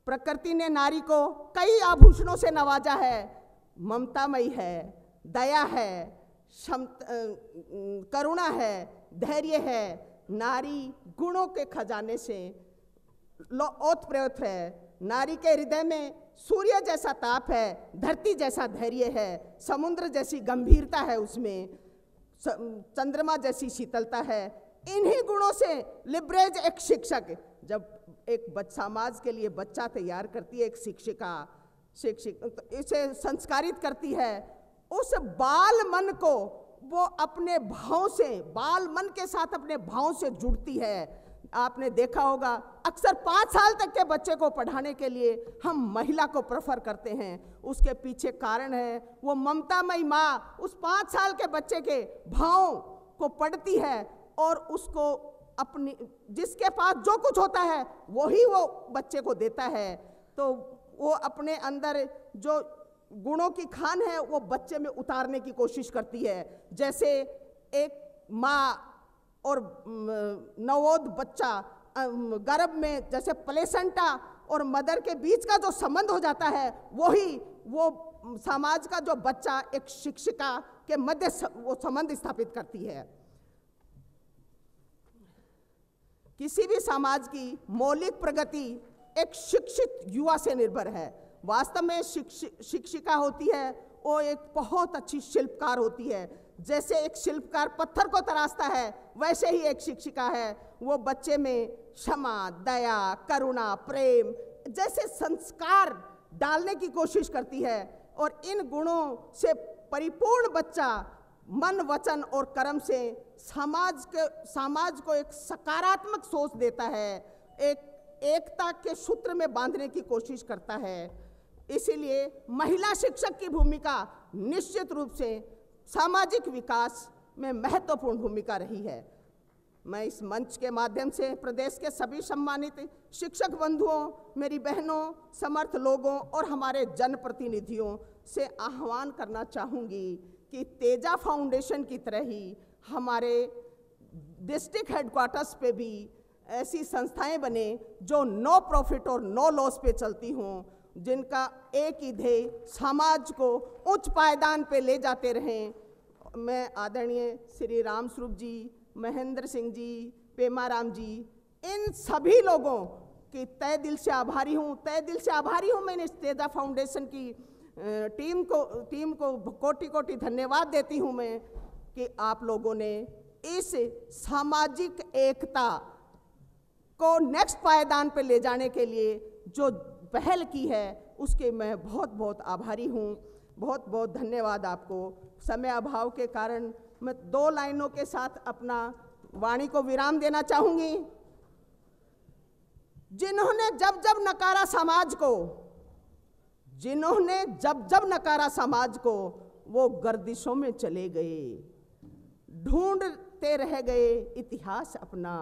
प्रकृति ने नारी को कई आभूषणों से नवाजा है। ममतामयी है, दया है, करुणा है, धैर्य है। नारी गुणों के खजाने से ओतप्रोत है। नारी के हृदय में सूर्य जैसा ताप है, धरती जैसा धैर्य है, समुद्र जैसी गंभीरता है, उसमें चंद्रमा जैसी शीतलता है। इन्हीं गुणों से लिबरेज एक शिक्षक, जब एक समाज के लिए बच्चा तैयार करती है एक शिक्षिका, तो इसे संस्कारित करती है। उस बाल मन को वो अपने भाव से, बाल मन के साथ अपने भाव से जुड़ती है। आपने देखा होगा अक्सर 5 साल तक के बच्चे को पढ़ाने के लिए हम महिला को प्रेफर करते हैं। उसके पीछे कारण है वो ममतामयी माँ उस 5 साल के बच्चे के भाव को पढ़ती है, और उसको अपनी, जिसके पास जो कुछ होता है वही वो बच्चे को देता है। तो वो अपने अंदर जो गुणों की खान है वो बच्चे में उतारने की कोशिश करती है। जैसे एक माँ और नवोद बच्चा गर्भ में, जैसे प्लेसेंटा और मदर के बीच का जो संबंध हो जाता है, वही वो समाज का जो बच्चा एक शिक्षिका के मध्य वो संबंध स्थापित करती है। किसी भी समाज की मौलिक प्रगति एक शिक्षित युवा से निर्भर है। वास्तव में शिक्षिका होती है वो एक बहुत अच्छी शिल्पकार होती है। जैसे एक शिल्पकार पत्थर को तराशता है, वैसे ही एक शिक्षिका है, वो बच्चे में क्षमा, दया, करुणा, प्रेम जैसे संस्कार डालने की कोशिश करती है। और इन गुणों से परिपूर्ण बच्चा मन, वचन और कर्म से समाज को एक सकारात्मक सोच देता है, एक एकता के सूत्र में बांधने की कोशिश करता है। इसीलिए महिला शिक्षक की भूमिका निश्चित रूप से सामाजिक विकास में महत्वपूर्ण भूमिका रही है। मैं इस मंच के माध्यम से प्रदेश के सभी सम्मानित शिक्षक बंधुओं, मेरी बहनों, समर्थ लोगों और हमारे जनप्रतिनिधियों से आह्वान करना चाहूँगी कि तेजा फाउंडेशन की तरह ही हमारे डिस्ट्रिक्ट हेडक्वार्टर्स पे भी ऐसी संस्थाएं बने जो नो प्रॉफिट और नो लॉस पे चलती हों, जिनका एक ही ध्येय समाज को उच्च पायदान पे ले जाते रहें। मैं आदरणीय श्री राम स्वरूप जी, महेंद्र सिंह जी, पेमाराम जी, इन सभी लोगों की तहे दिल से आभारी हूँ। मैंने इस तेजा फाउंडेशन की टीम को कोटि कोटि धन्यवाद देती हूँ मैं कि आप लोगों ने इस सामाजिक एकता को नेक्स्ट पायदान पे ले जाने के लिए जो पहल की है, उसके मैं बहुत बहुत आभारी हूँ। बहुत बहुत धन्यवाद आपको। समय अभाव के कारण मैं 2 लाइनों के साथ अपना वाणी को विराम देना चाहूँगी। जिन्होंने जब जब नकारा समाज को वो गर्दिशों में चले गए, ढूंढते रह गए इतिहास अपना,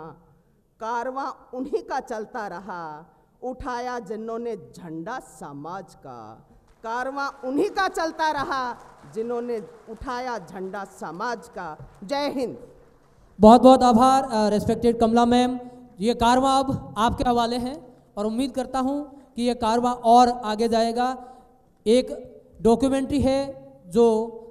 कारवां उन्हीं का चलता रहा, उठाया जिन्होंने झंडा समाज का, कारवां उन्हीं का चलता रहा जिन्होंने उठाया झंडा समाज का। जय हिंद। बहुत बहुत आभार रेस्पेक्टेड कमला मैम। ये कारवां अब आपके हवाले हैं और उम्मीद करता हूँ कि ये कारवां और आगे जाएगा। एक डॉक्यूमेंट्री है जो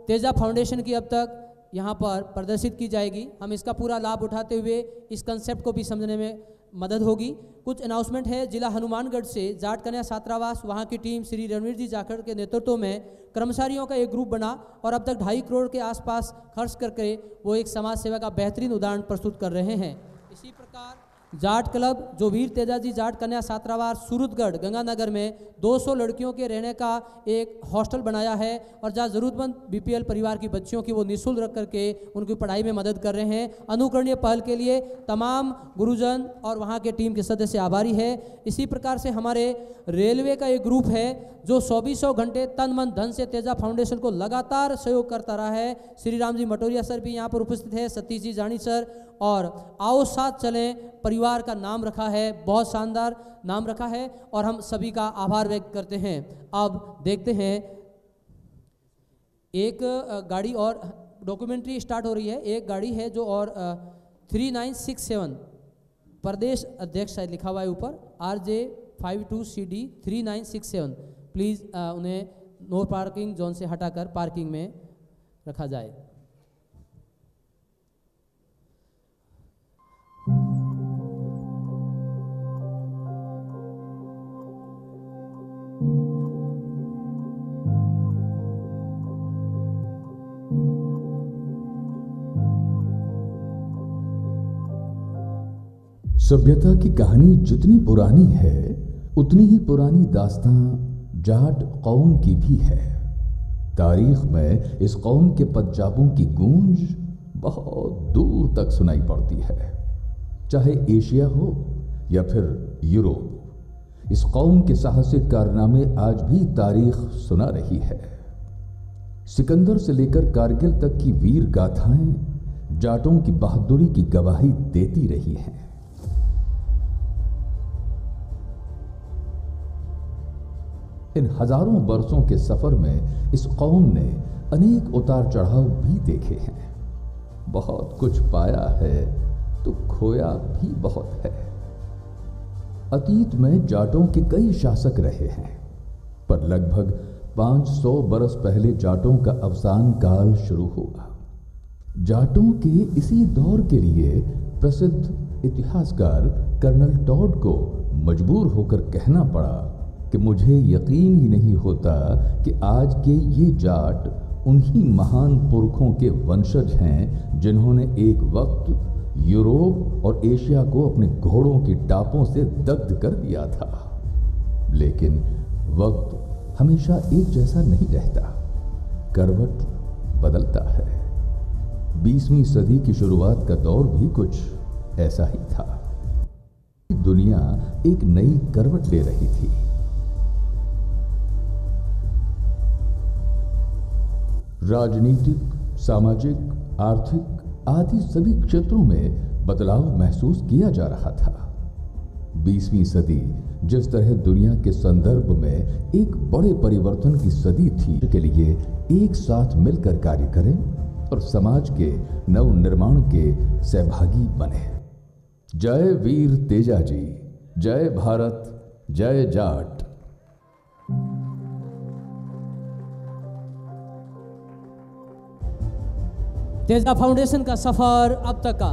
तेजा फाउंडेशन की अब तक यहाँ पर प्रदर्शित की जाएगी। हम इसका पूरा लाभ उठाते हुए इस कंसेप्ट को भी समझने में मदद होगी। कुछ अनाउंसमेंट है। जिला हनुमानगढ़ से जाट कन्या छात्रावास, वहाँ की टीम श्री रणवीर जी जाखड़ के नेतृत्व में कर्मचारियों का एक ग्रुप बना और अब तक 2.5 करोड़ के आसपास खर्च करके वो एक समाज सेवा का बेहतरीन उदाहरण प्रस्तुत कर रहे हैं। इसी प्रकार जाट क्लब जो वीर तेजाजी जाट कन्या छात्रावास सूरतगढ़ गंगानगर में 200 लड़कियों के रहने का एक हॉस्टल बनाया है और जहाँ ज़रूरतमंद BPL परिवार की बच्चियों की वो निःशुल्क रख करके उनकी पढ़ाई में मदद कर रहे हैं। अनुकरणीय पहल के लिए तमाम गुरुजन और वहाँ के टीम के सदस्य आभारी है। इसी प्रकार से हमारे रेलवे का एक ग्रुप है जो 24 घंटे तन मन धन से तेजा फाउंडेशन को लगातार सहयोग करता रहा है। श्री राम जी मटोरिया सर भी यहाँ पर उपस्थित है, सतीश जी जानी सर, और आओ साथ चलें परिवार का नाम रखा है, बहुत शानदार नाम रखा है और हम सभी का आभार व्यक्त करते हैं। अब देखते हैं एक गाड़ी और डॉक्यूमेंट्री स्टार्ट हो रही है। एक गाड़ी है जो और 3967 प्रदेश अध्यक्ष शायद लिखा हुआ है ऊपर, RJ52CD 3967। प्लीज़ उन्हें नो पार्किंग जोन से हटाकर पार्किंग में रखा जाए। सभ्यता की कहानी जितनी पुरानी है उतनी ही पुरानी दास्तां जाट कौम की भी है। तारीख में इस कौम के पंजाबों की गूंज बहुत दूर तक सुनाई पड़ती है, चाहे एशिया हो या फिर यूरोप। इस कौम के साहसिक कारनामे आज भी तारीख सुना रही है। सिकंदर से लेकर कारगिल तक की वीर गाथाएं जाटों की बहादुरी की गवाही देती रही हैं। इन हजारों बरसों के सफर में इस कौम ने अनेक उतार चढ़ाव भी देखे हैं। बहुत कुछ पाया है तो खोया भी बहुत है। अतीत में जाटों के कई शासक रहे हैं, पर लगभग 500 बरस पहले जाटों का अवसान काल शुरू हुआ। जाटों के इसी दौर के लिए प्रसिद्ध इतिहासकार कर्नल टॉड को मजबूर होकर कहना पड़ा कि मुझे यकीन ही नहीं होता कि आज के ये जाट उन्हीं महान पुरखों के वंशज हैं जिन्होंने एक वक्त यूरोप और एशिया को अपने घोड़ों की टापों से दग्ध कर दिया था। लेकिन वक्त हमेशा एक जैसा नहीं रहता, करवट बदलता है। 20वीं सदी की शुरुआत का दौर भी कुछ ऐसा ही था। दुनिया एक नई करवट ले रही थी। राजनीतिक, सामाजिक, आर्थिक आदि सभी क्षेत्रों में बदलाव महसूस किया जा रहा था। 20वीं सदी जिस तरह दुनिया के संदर्भ में एक बड़े परिवर्तन की सदी थी, के लिए एक साथ मिलकर कार्य करें और समाज के नव निर्माण के सहभागी बने। जय वीर तेजा जी, जय भारत, जय जाट। तेजा फाउंडेशन का सफर अब तक का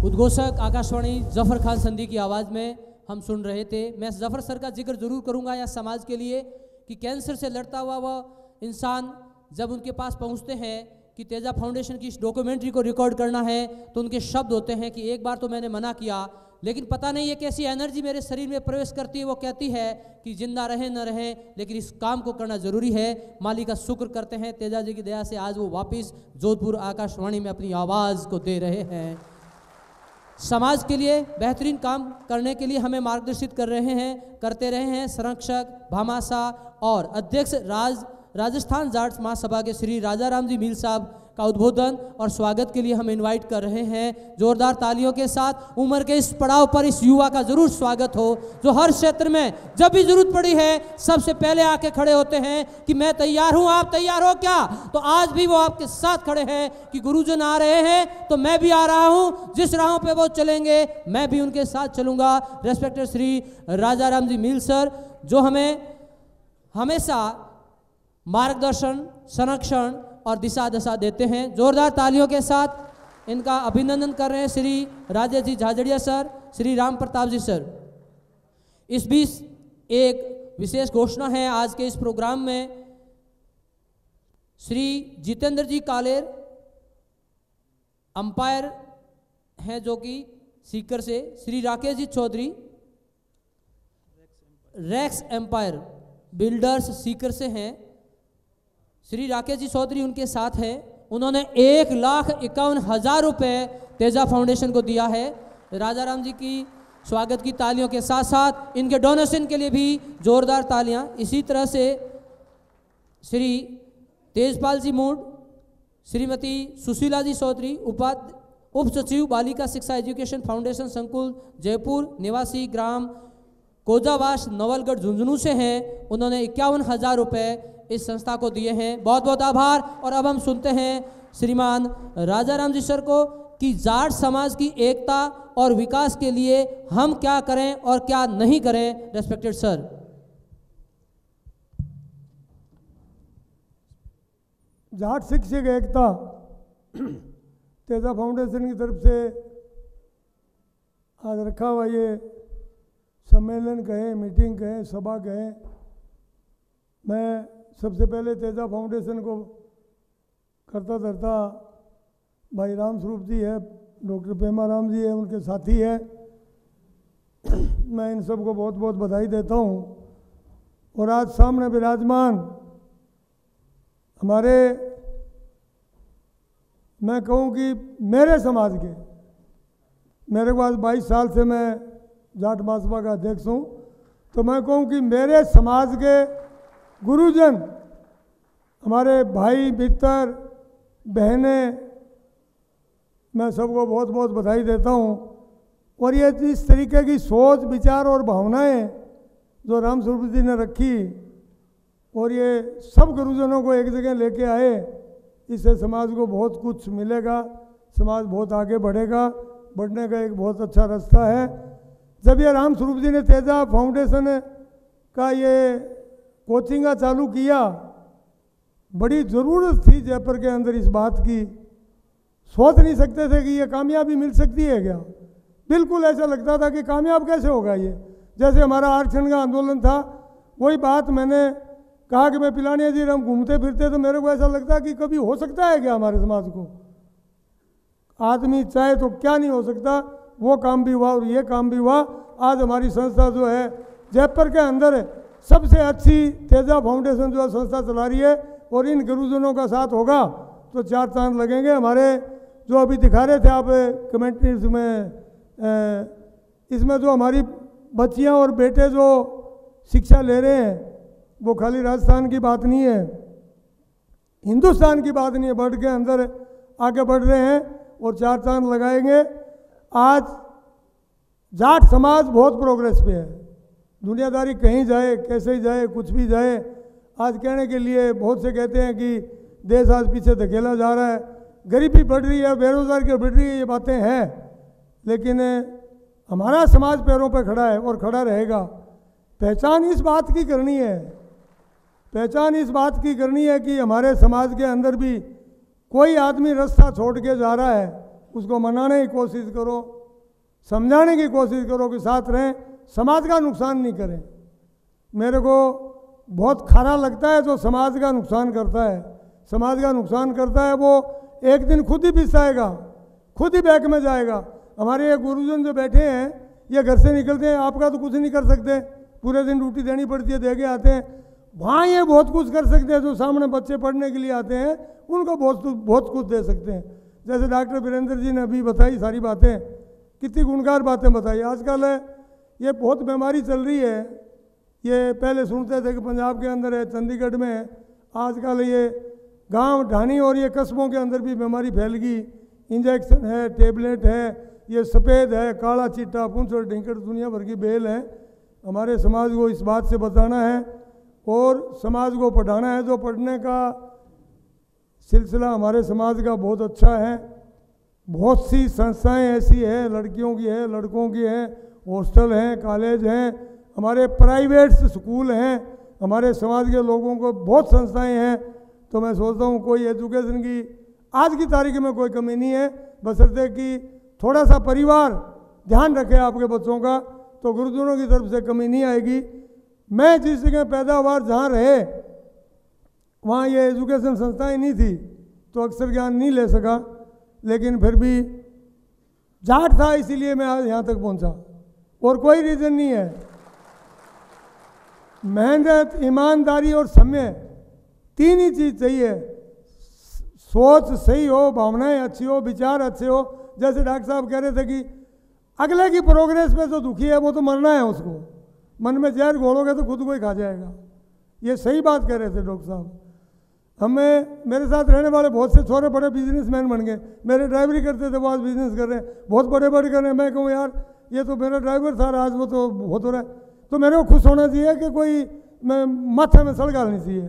उद्घोषक आकाशवाणी जफर खान संधी की आवाज़ में हम सुन रहे थे। मैं जफर सर का जिक्र जरूर करूंगा या समाज के लिए कि कैंसर से लड़ता हुआ वह इंसान जब उनके पास पहुंचते हैं कि तेजा फाउंडेशन की इस डॉक्यूमेंट्री को रिकॉर्ड करना है, तो उनके शब्द होते हैं कि एक बार तो मैंने मना किया, लेकिन पता नहीं ये कैसी एनर्जी मेरे शरीर में प्रवेश करती है। वो कहती है कि जिंदा रहे न रहे, लेकिन इस काम को करना जरूरी है। मालिक का शुक्र करते हैं, तेजा जी की दया से आज वो वापस जोधपुर आकाशवाणी में अपनी आवाज़ को दे रहे हैं। समाज के लिए बेहतरीन काम करने के लिए हमें मार्गदर्शित करते रहे हैं संरक्षक भामाशा और अध्यक्ष राजस्थान जाट महासभा के श्री राजा राम जी मील साहब का उद्बोधन और स्वागत के लिए हम इनवाइट कर रहे हैं। जोरदार तालियों के साथ उम्र के इस पड़ाव पर इस युवा का जरूर स्वागत हो, जो हर क्षेत्र में जब भी जरूरत पड़ी है सबसे पहले आके खड़े होते हैं कि मैं तैयार हूं, आप तैयार हो क्या? तो आज भी वो आपके साथ खड़े हैं कि गुरुजन आ रहे हैं तो मैं भी आ रहा हूं, जिस राहों पे वो चलेंगे मैं भी उनके साथ चलूंगा। रेस्पेक्टेड श्री राजा राम जी मील सर, जो हमें हमेशा मार्गदर्शन, संरक्षण और दिशा दशा देते हैं। जोरदार तालियों के साथ इनका अभिनंदन कर रहे हैं श्री राजेश जी झाझड़िया सर, श्री राम प्रताप जी सर। इस बीच एक विशेष घोषणा है आज के इस प्रोग्राम में। श्री जितेंद्र जी कालेर अंपायर हैं जो कि सीकर से, Shri Rakesh ji Chaudhary Rex empire builders Sikar से हैं। श्री राकेश जी चौधरी उनके साथ हैं। उन्होंने 1,51,000 रुपये तेजा फाउंडेशन को दिया है। राजा राम जी की स्वागत की तालियों के साथ साथ इनके डोनेशन के लिए भी जोरदार तालियां। इसी तरह से श्री तेजपाल जी मूड, श्रीमती सुशीला जी चौधरी उप सचिव बालिका शिक्षा एजुकेशन फाउंडेशन संकुल जयपुर निवासी ग्राम कोजावास नवलगढ़ झुंझुनू से हैं। उन्होंने 51,000 रुपये इस संस्था को दिए हैं। बहुत बहुत आभार। और अब हम सुनते हैं श्रीमान राजा राम जी सर को कि जाट समाज की एकता और विकास के लिए हम क्या करें और क्या नहीं करें। Respected sir. जाट शिक्षक एकता तेजा फाउंडेशन की तरफ से आज रखा हुआ ये सम्मेलन कहें, मीटिंग कहें, सभा कहें, मैं सबसे पहले तेजा फाउंडेशन को करता धरता भाई राम स्वरूप जी है, डॉक्टर पेमा राम जी है, उनके साथी है, मैं इन सबको बहुत बहुत बधाई देता हूँ। और आज सामने विराजमान हमारे, मैं कहूँ कि मेरे समाज के, मेरे पास 22 साल से मैं जाट महासभा का अध्यक्ष हूँ, तो मैं कहूँ कि मेरे समाज के गुरुजन, हमारे भाई मित्र बहनें, मैं सबको बहुत बहुत बधाई देता हूँ। और ये इस तरीके की सोच, विचार और भावनाएं जो राम स्वरूप जी ने रखी और ये सब गुरुजनों को एक जगह लेके आए, इससे समाज को बहुत कुछ मिलेगा, समाज बहुत आगे बढ़ेगा, बढ़ने का एक बहुत अच्छा रास्ता है। जब ये राम स्वरूप जी ने तेजा फाउंडेशन का ये कोचिंग चालू किया, बड़ी ज़रूरत थी जयपुर के अंदर इस बात की। सोच नहीं सकते थे कि ये कामयाबी मिल सकती है क्या। बिल्कुल ऐसा लगता था कि कामयाब कैसे होगा ये। जैसे हमारा आरक्षण का आंदोलन था, वही बात मैंने कहा कि मैं पिलानिया जी हम घूमते फिरते तो मेरे को ऐसा लगता कि कभी हो सकता है क्या हमारे समाज को। आदमी चाहे तो क्या नहीं हो सकता, वो काम भी हुआ और ये काम भी हुआ। आज हमारी संस्था जो है जयपुर के अंदर सबसे अच्छी तेजा फाउंडेशन जो है संस्था चला रही है, और इन गुरुजनों का साथ होगा तो 4 चांद लगेंगे। हमारे जो अभी दिखा रहे थे आप कमेंट्रीज में, इसमें जो हमारी बच्चियां और बेटे जो शिक्षा ले रहे हैं, वो खाली राजस्थान की बात नहीं है, हिंदुस्तान की बात नहीं है, बढ़ के अंदर आगे बढ़ रहे हैं और 4 चांद लगाएंगे। आज जाट समाज बहुत प्रोग्रेस पे है। दुनियादारी कहीं जाए, कैसे ही जाए, कुछ भी जाए, आज कहने के लिए बहुत से कहते हैं कि देश आज पीछे धकेला जा रहा है, गरीबी बढ़ रही है, बेरोजगारी बढ़ रही है, ये बातें हैं। लेकिन हमारा समाज पैरों पर खड़ा है और खड़ा रहेगा। पहचान इस बात की करनी है, पहचान इस बात की करनी है कि हमारे समाज के अंदर भी कोई आदमी रास्ता छोड़ के जा रहा है, उसको मनाने की कोशिश करो, समझाने की कोशिश करो कि साथ रहें, समाज का नुकसान नहीं करें। मेरे को बहुत खरा लगता है जो समाज का नुकसान करता है। समाज का नुकसान करता है वो एक दिन खुद ही पिसाएगा, खुद ही बैक में जाएगा। हमारे ये गुरुजन जो बैठे हैं, ये घर से निकलते हैं, आपका तो कुछ नहीं कर सकते, पूरे दिन ड्यूटी देनी पड़ती है, दे के आते हैं। वहाँ ये बहुत कुछ कर सकते हैं, जो सामने बच्चे पढ़ने के लिए आते हैं उनको बहुत कुछ दे सकते हैं। जैसे डॉक्टर वीरेंद्र जी ने अभी बताई सारी बातें, कितनी गुणकार बातें बताई। आजकल ये बहुत बीमारी चल रही है, ये पहले सुनते थे कि पंजाब के अंदर है, चंडीगढ़ में है, आजकल ये गांव ढानी और ये कस्बों के अंदर भी बीमारी फैल गई। इंजेक्शन है, टेबलेट है, ये सफ़ेद है, काला चिट्टा, पूंछ और ढिंकड़, दुनिया भर की बेल है। हमारे समाज को इस बात से बचाना है और समाज को पढ़ाना है। जो पढ़ने का सिलसिला हमारे समाज का बहुत अच्छा है। बहुत सी संस्थाएं ऐसी हैं, लड़कियों की है, लड़कों की है, हॉस्टल हैं, कॉलेज हैं, हमारे प्राइवेट स्कूल हैं, हमारे समाज के लोगों को बहुत संस्थाएं हैं। तो मैं सोचता हूँ कोई एजुकेशन की आज की तारीख में कोई कमी नहीं है, बशर्ते कि थोड़ा सा परिवार ध्यान रखे आपके बच्चों का, तो गुरुजनों की तरफ से कमी नहीं आएगी। मैं जिस जगह पैदावार जहाँ रहे वहाँ ये एजुकेशन संस्थाएं नहीं थी, तो अक्सर ज्ञान नहीं ले सका, लेकिन फिर भी जाट था इसीलिए मैं आज यहाँ तक पहुँचा, और कोई रीज़न नहीं है। मेहनत, ईमानदारी और समय, तीन ही चीज़ चाहिए। सोच सही हो, भावनाएं अच्छी हो, विचार अच्छे हो। जैसे डॉक्टर साहब कह रहे थे कि अगले की प्रोग्रेस में जो दुखी है वो तो मरना है उसको, मन में जहर घोलोगे तो खुद को ही खा जाएगा। ये सही बात कह रहे थे डॉक्टर साहब। मेरे साथ रहने वाले बहुत से छोरे बड़े बिजनेसमैन बन गए। मेरे ड्राइवरी करते थे, वो आज बिजनेस कर रहे हैं, बहुत बड़े बड़े कर रहे हैं। मैं कहूँ यार ये तो मेरा ड्राइवर था, आज वो तो बहुत हो रहा है। तो मेरे को खुश होना चाहिए कि कोई माथे में सड़ डालनी चाहिए।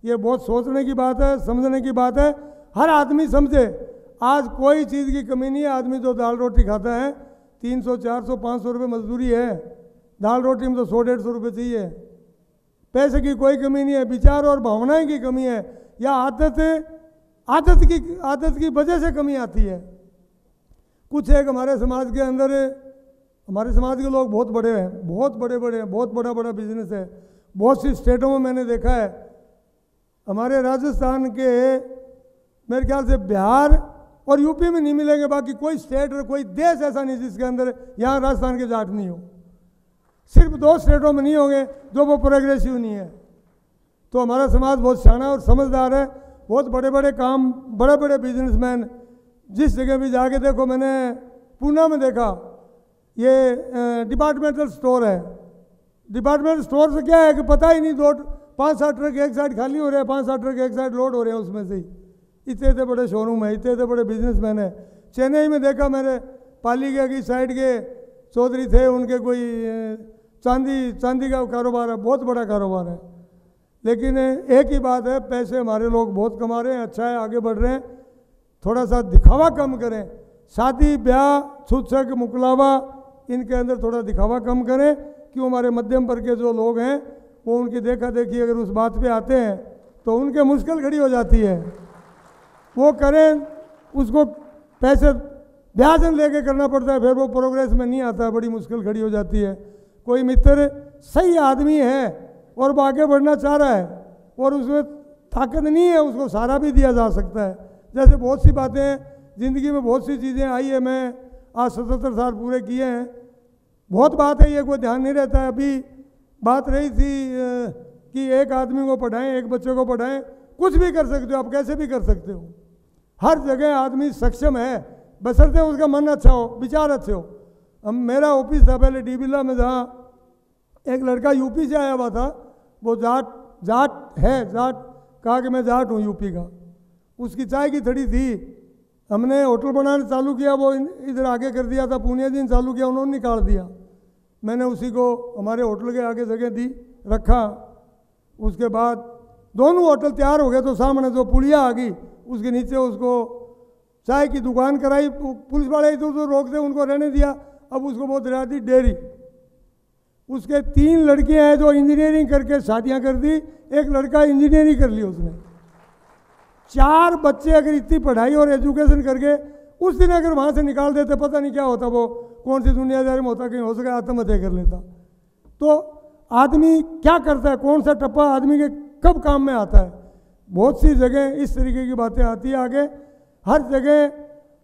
ये बहुत सोचने की बात है, समझने की बात है। हर आदमी समझे आज कोई चीज़ की कमी नहीं है। आदमी जो दाल रोटी खाता है, 300, 400, 500 रुपये मजदूरी है, दाल रोटी में तो 100-150 रुपये चाहिए। पैसे की कोई कमी नहीं है, विचार और भावनाएं की कमी है, या आदत की वजह से कमी आती है। कुछ एक हमारे समाज के अंदर, हमारे समाज के लोग बहुत बड़े हैं, बहुत बड़े हैं, बहुत बड़ा बिजनेस है। बहुत सी स्टेटों में मैंने देखा है, हमारे राजस्थान के, मेरे ख्याल से बिहार और यूपी में नहीं मिलेंगे, बाकी कोई स्टेट और कोई देश ऐसा नहीं जिसके अंदर यहाँ राजस्थान के जाट नहीं हो। सिर्फ 2 स्टेटों में नहीं होंगे जो वो प्रोग्रेसिव नहीं है। तो हमारा समाज बहुत शाना और समझदार है। बहुत बड़े काम, बड़े बिजनेसमैन, जिस जगह भी जाके देखो, मैंने पूना में देखा, ये डिपार्टमेंटल स्टोर है। डिपार्टमेंटल स्टोर से क्या है कि पता ही नहीं, 5-7 ट्रक एक साइड खाली हो रहे हैं, 5-7 ट्रक एक साइड लोड हो रहे हैं, उसमें से ही इतने बड़े शोरूम है, इतने बड़े बिजनेसमैन है। चेन्नई में देखा मेरे, पालीगढ़ की साइड के चौधरी थे, उनके कोई चांदी का कारोबार है, बहुत बड़ा कारोबार है। लेकिन एक ही बात है, पैसे हमारे लोग बहुत कमा रहे हैं, अच्छा है, आगे बढ़ रहे हैं। थोड़ा सा दिखावा कम करें, शादी ब्याह, छूछक मुकलावा, इनके अंदर थोड़ा दिखावा कम करें। क्यों हमारे मध्यम वर्ग के जो लोग हैं वो उनकी देखा देखी अगर उस बात पे आते हैं तो उनके मुश्किल खड़ी हो जाती है। वो करें, उसको पैसे ब्याज लेके करना पड़ता है, फिर वो प्रोग्रेस में नहीं आता, बड़ी मुश्किल खड़ी हो जाती है। कोई मित्र सही आदमी है और वो आगे बढ़ना चाह रहा है और उसमें ताकत नहीं है, उसको सहारा भी दिया जा सकता है। जैसे बहुत सी बातें हैं ज़िंदगी में, बहुत सी चीज़ें आई है। मैं आज 77 साल पूरे किए हैं, बहुत बात है, ये कोई ध्यान नहीं रहता है। अभी बात रही थी कि एक आदमी को पढ़ाएं, एक बच्चे को पढ़ाएं, कुछ भी कर सकते हो आप, कैसे भी कर सकते हो। हर जगह आदमी सक्षम है, बशर्ते उसका मन अच्छा हो, विचार अच्छे हो। हम, मेरा ऑफिस था पहले डी बिरला में, जहाँ एक लड़का यूपी से आया हुआ था, वो जाट कहा कि मैं जाट हूँ यूपी का। उसकी चाय की थड़ी थी, हमने होटल बनाना चालू किया, वो इधर आगे कर दिया था, पुणे दिन चालू किया, उन्होंने निकाल दिया। मैंने उसी को हमारे होटल के आगे जगह दी, रखा। उसके बाद दोनों होटल तैयार हो गए तो सामने जो पुलिया आ गई उसके नीचे उसको चाय की दुकान कराई, पुलिस वाले इधर उधर रोकते, उनको रहने दिया। अब उसको बहुत रहती डेयरी। उसके 3 लड़कियां हैं जो इंजीनियरिंग करके शादियां कर दी, एक लड़का इंजीनियरिंग कर ली उसने। 4 बच्चे अगर इतनी पढ़ाई और एजुकेशन करके उस दिन अगर वहाँ से निकाल देते, पता नहीं क्या होता, वो कौन सी दुनियादारी में होता, कहीं हो सके आत्महत्या कर लेता। तो आदमी क्या करता है, कौन सा टप्पा आदमी के कब काम में आता है, बहुत सी जगह इस तरीके की बातें आती है। आगे हर जगह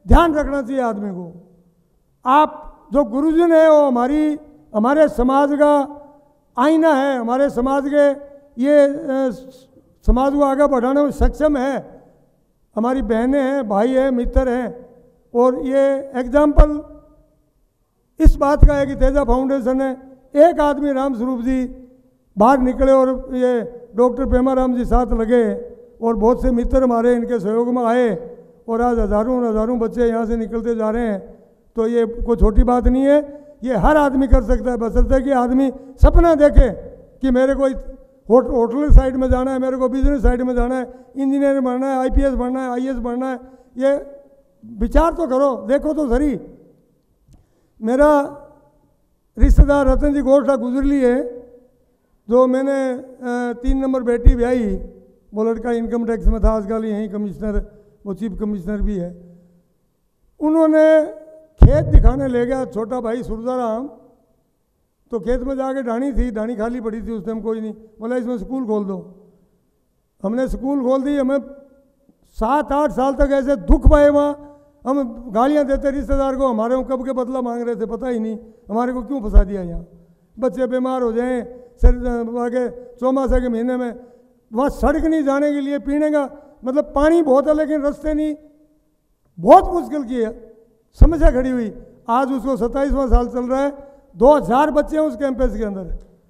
ध्यान रखना चाहिए आदमी को। आप जो गुरुजन है वो हमारे समाज का आईना है, हमारे समाज के ये समाज को आगे बढ़ाने में सक्षम है। हमारी बहनें हैं, भाई हैं, मित्र हैं। और ये एग्जाम्पल इस बात का है कि तेजा फाउंडेशन है, एक आदमी राम स्वरूप जी बाहर निकले और ये डॉक्टर पेमा राम जी साथ लगे और बहुत से मित्र हमारे इनके सहयोग में आए और आज हज़ारों बच्चे यहाँ से निकलते जा रहे हैं। तो ये कोई छोटी बात नहीं है, ये हर आदमी कर सकता है, बशर्ते कि आदमी सपना देखे कि मेरे को होटल साइड में जाना है, मेरे को बिजनेस साइड में जाना है, इंजीनियर बनना है, IPS बनना है, IAS बनना है। ये विचार तो करो, देखो तो सही। मेरा रिश्तेदार रतन जी गोरठा गुजरली है, जो मैंने 3 नंबर बेटी ब्याही, वो लड़का इनकम टैक्स में था, आजकल यहीं कमिश्नर, वो चीफ कमिश्नर भी है। उन्होंने खेत दिखाने ले गया छोटा भाई सुरदाराम, तो खेत में जाके डाणी थी, डाणी खाली पड़ी थी उस टाइम, कोई नहीं, बोला इसमें स्कूल खोल दो। हमने स्कूल खोल दी। हमें 7-8 साल तक ऐसे दुख पाए वहाँ, हम गालियाँ देते रिश्तेदार को, हमारे को कब के बदला मांग रहे थे पता ही नहीं, हमारे को क्यों फंसा दिया यहाँ। बच्चे बीमार हो जाएं सर आगे चौमासा के महीने में, वहाँ सड़क नहीं जाने के लिए, पीने का मतलब पानी बहुत है लेकिन रास्ते नहीं, बहुत मुश्किल की है, समस्या खड़ी हुई। आज उसको 27वां साल चल रहा है, 2000 बच्चे हैं उस कैंपस के अंदर।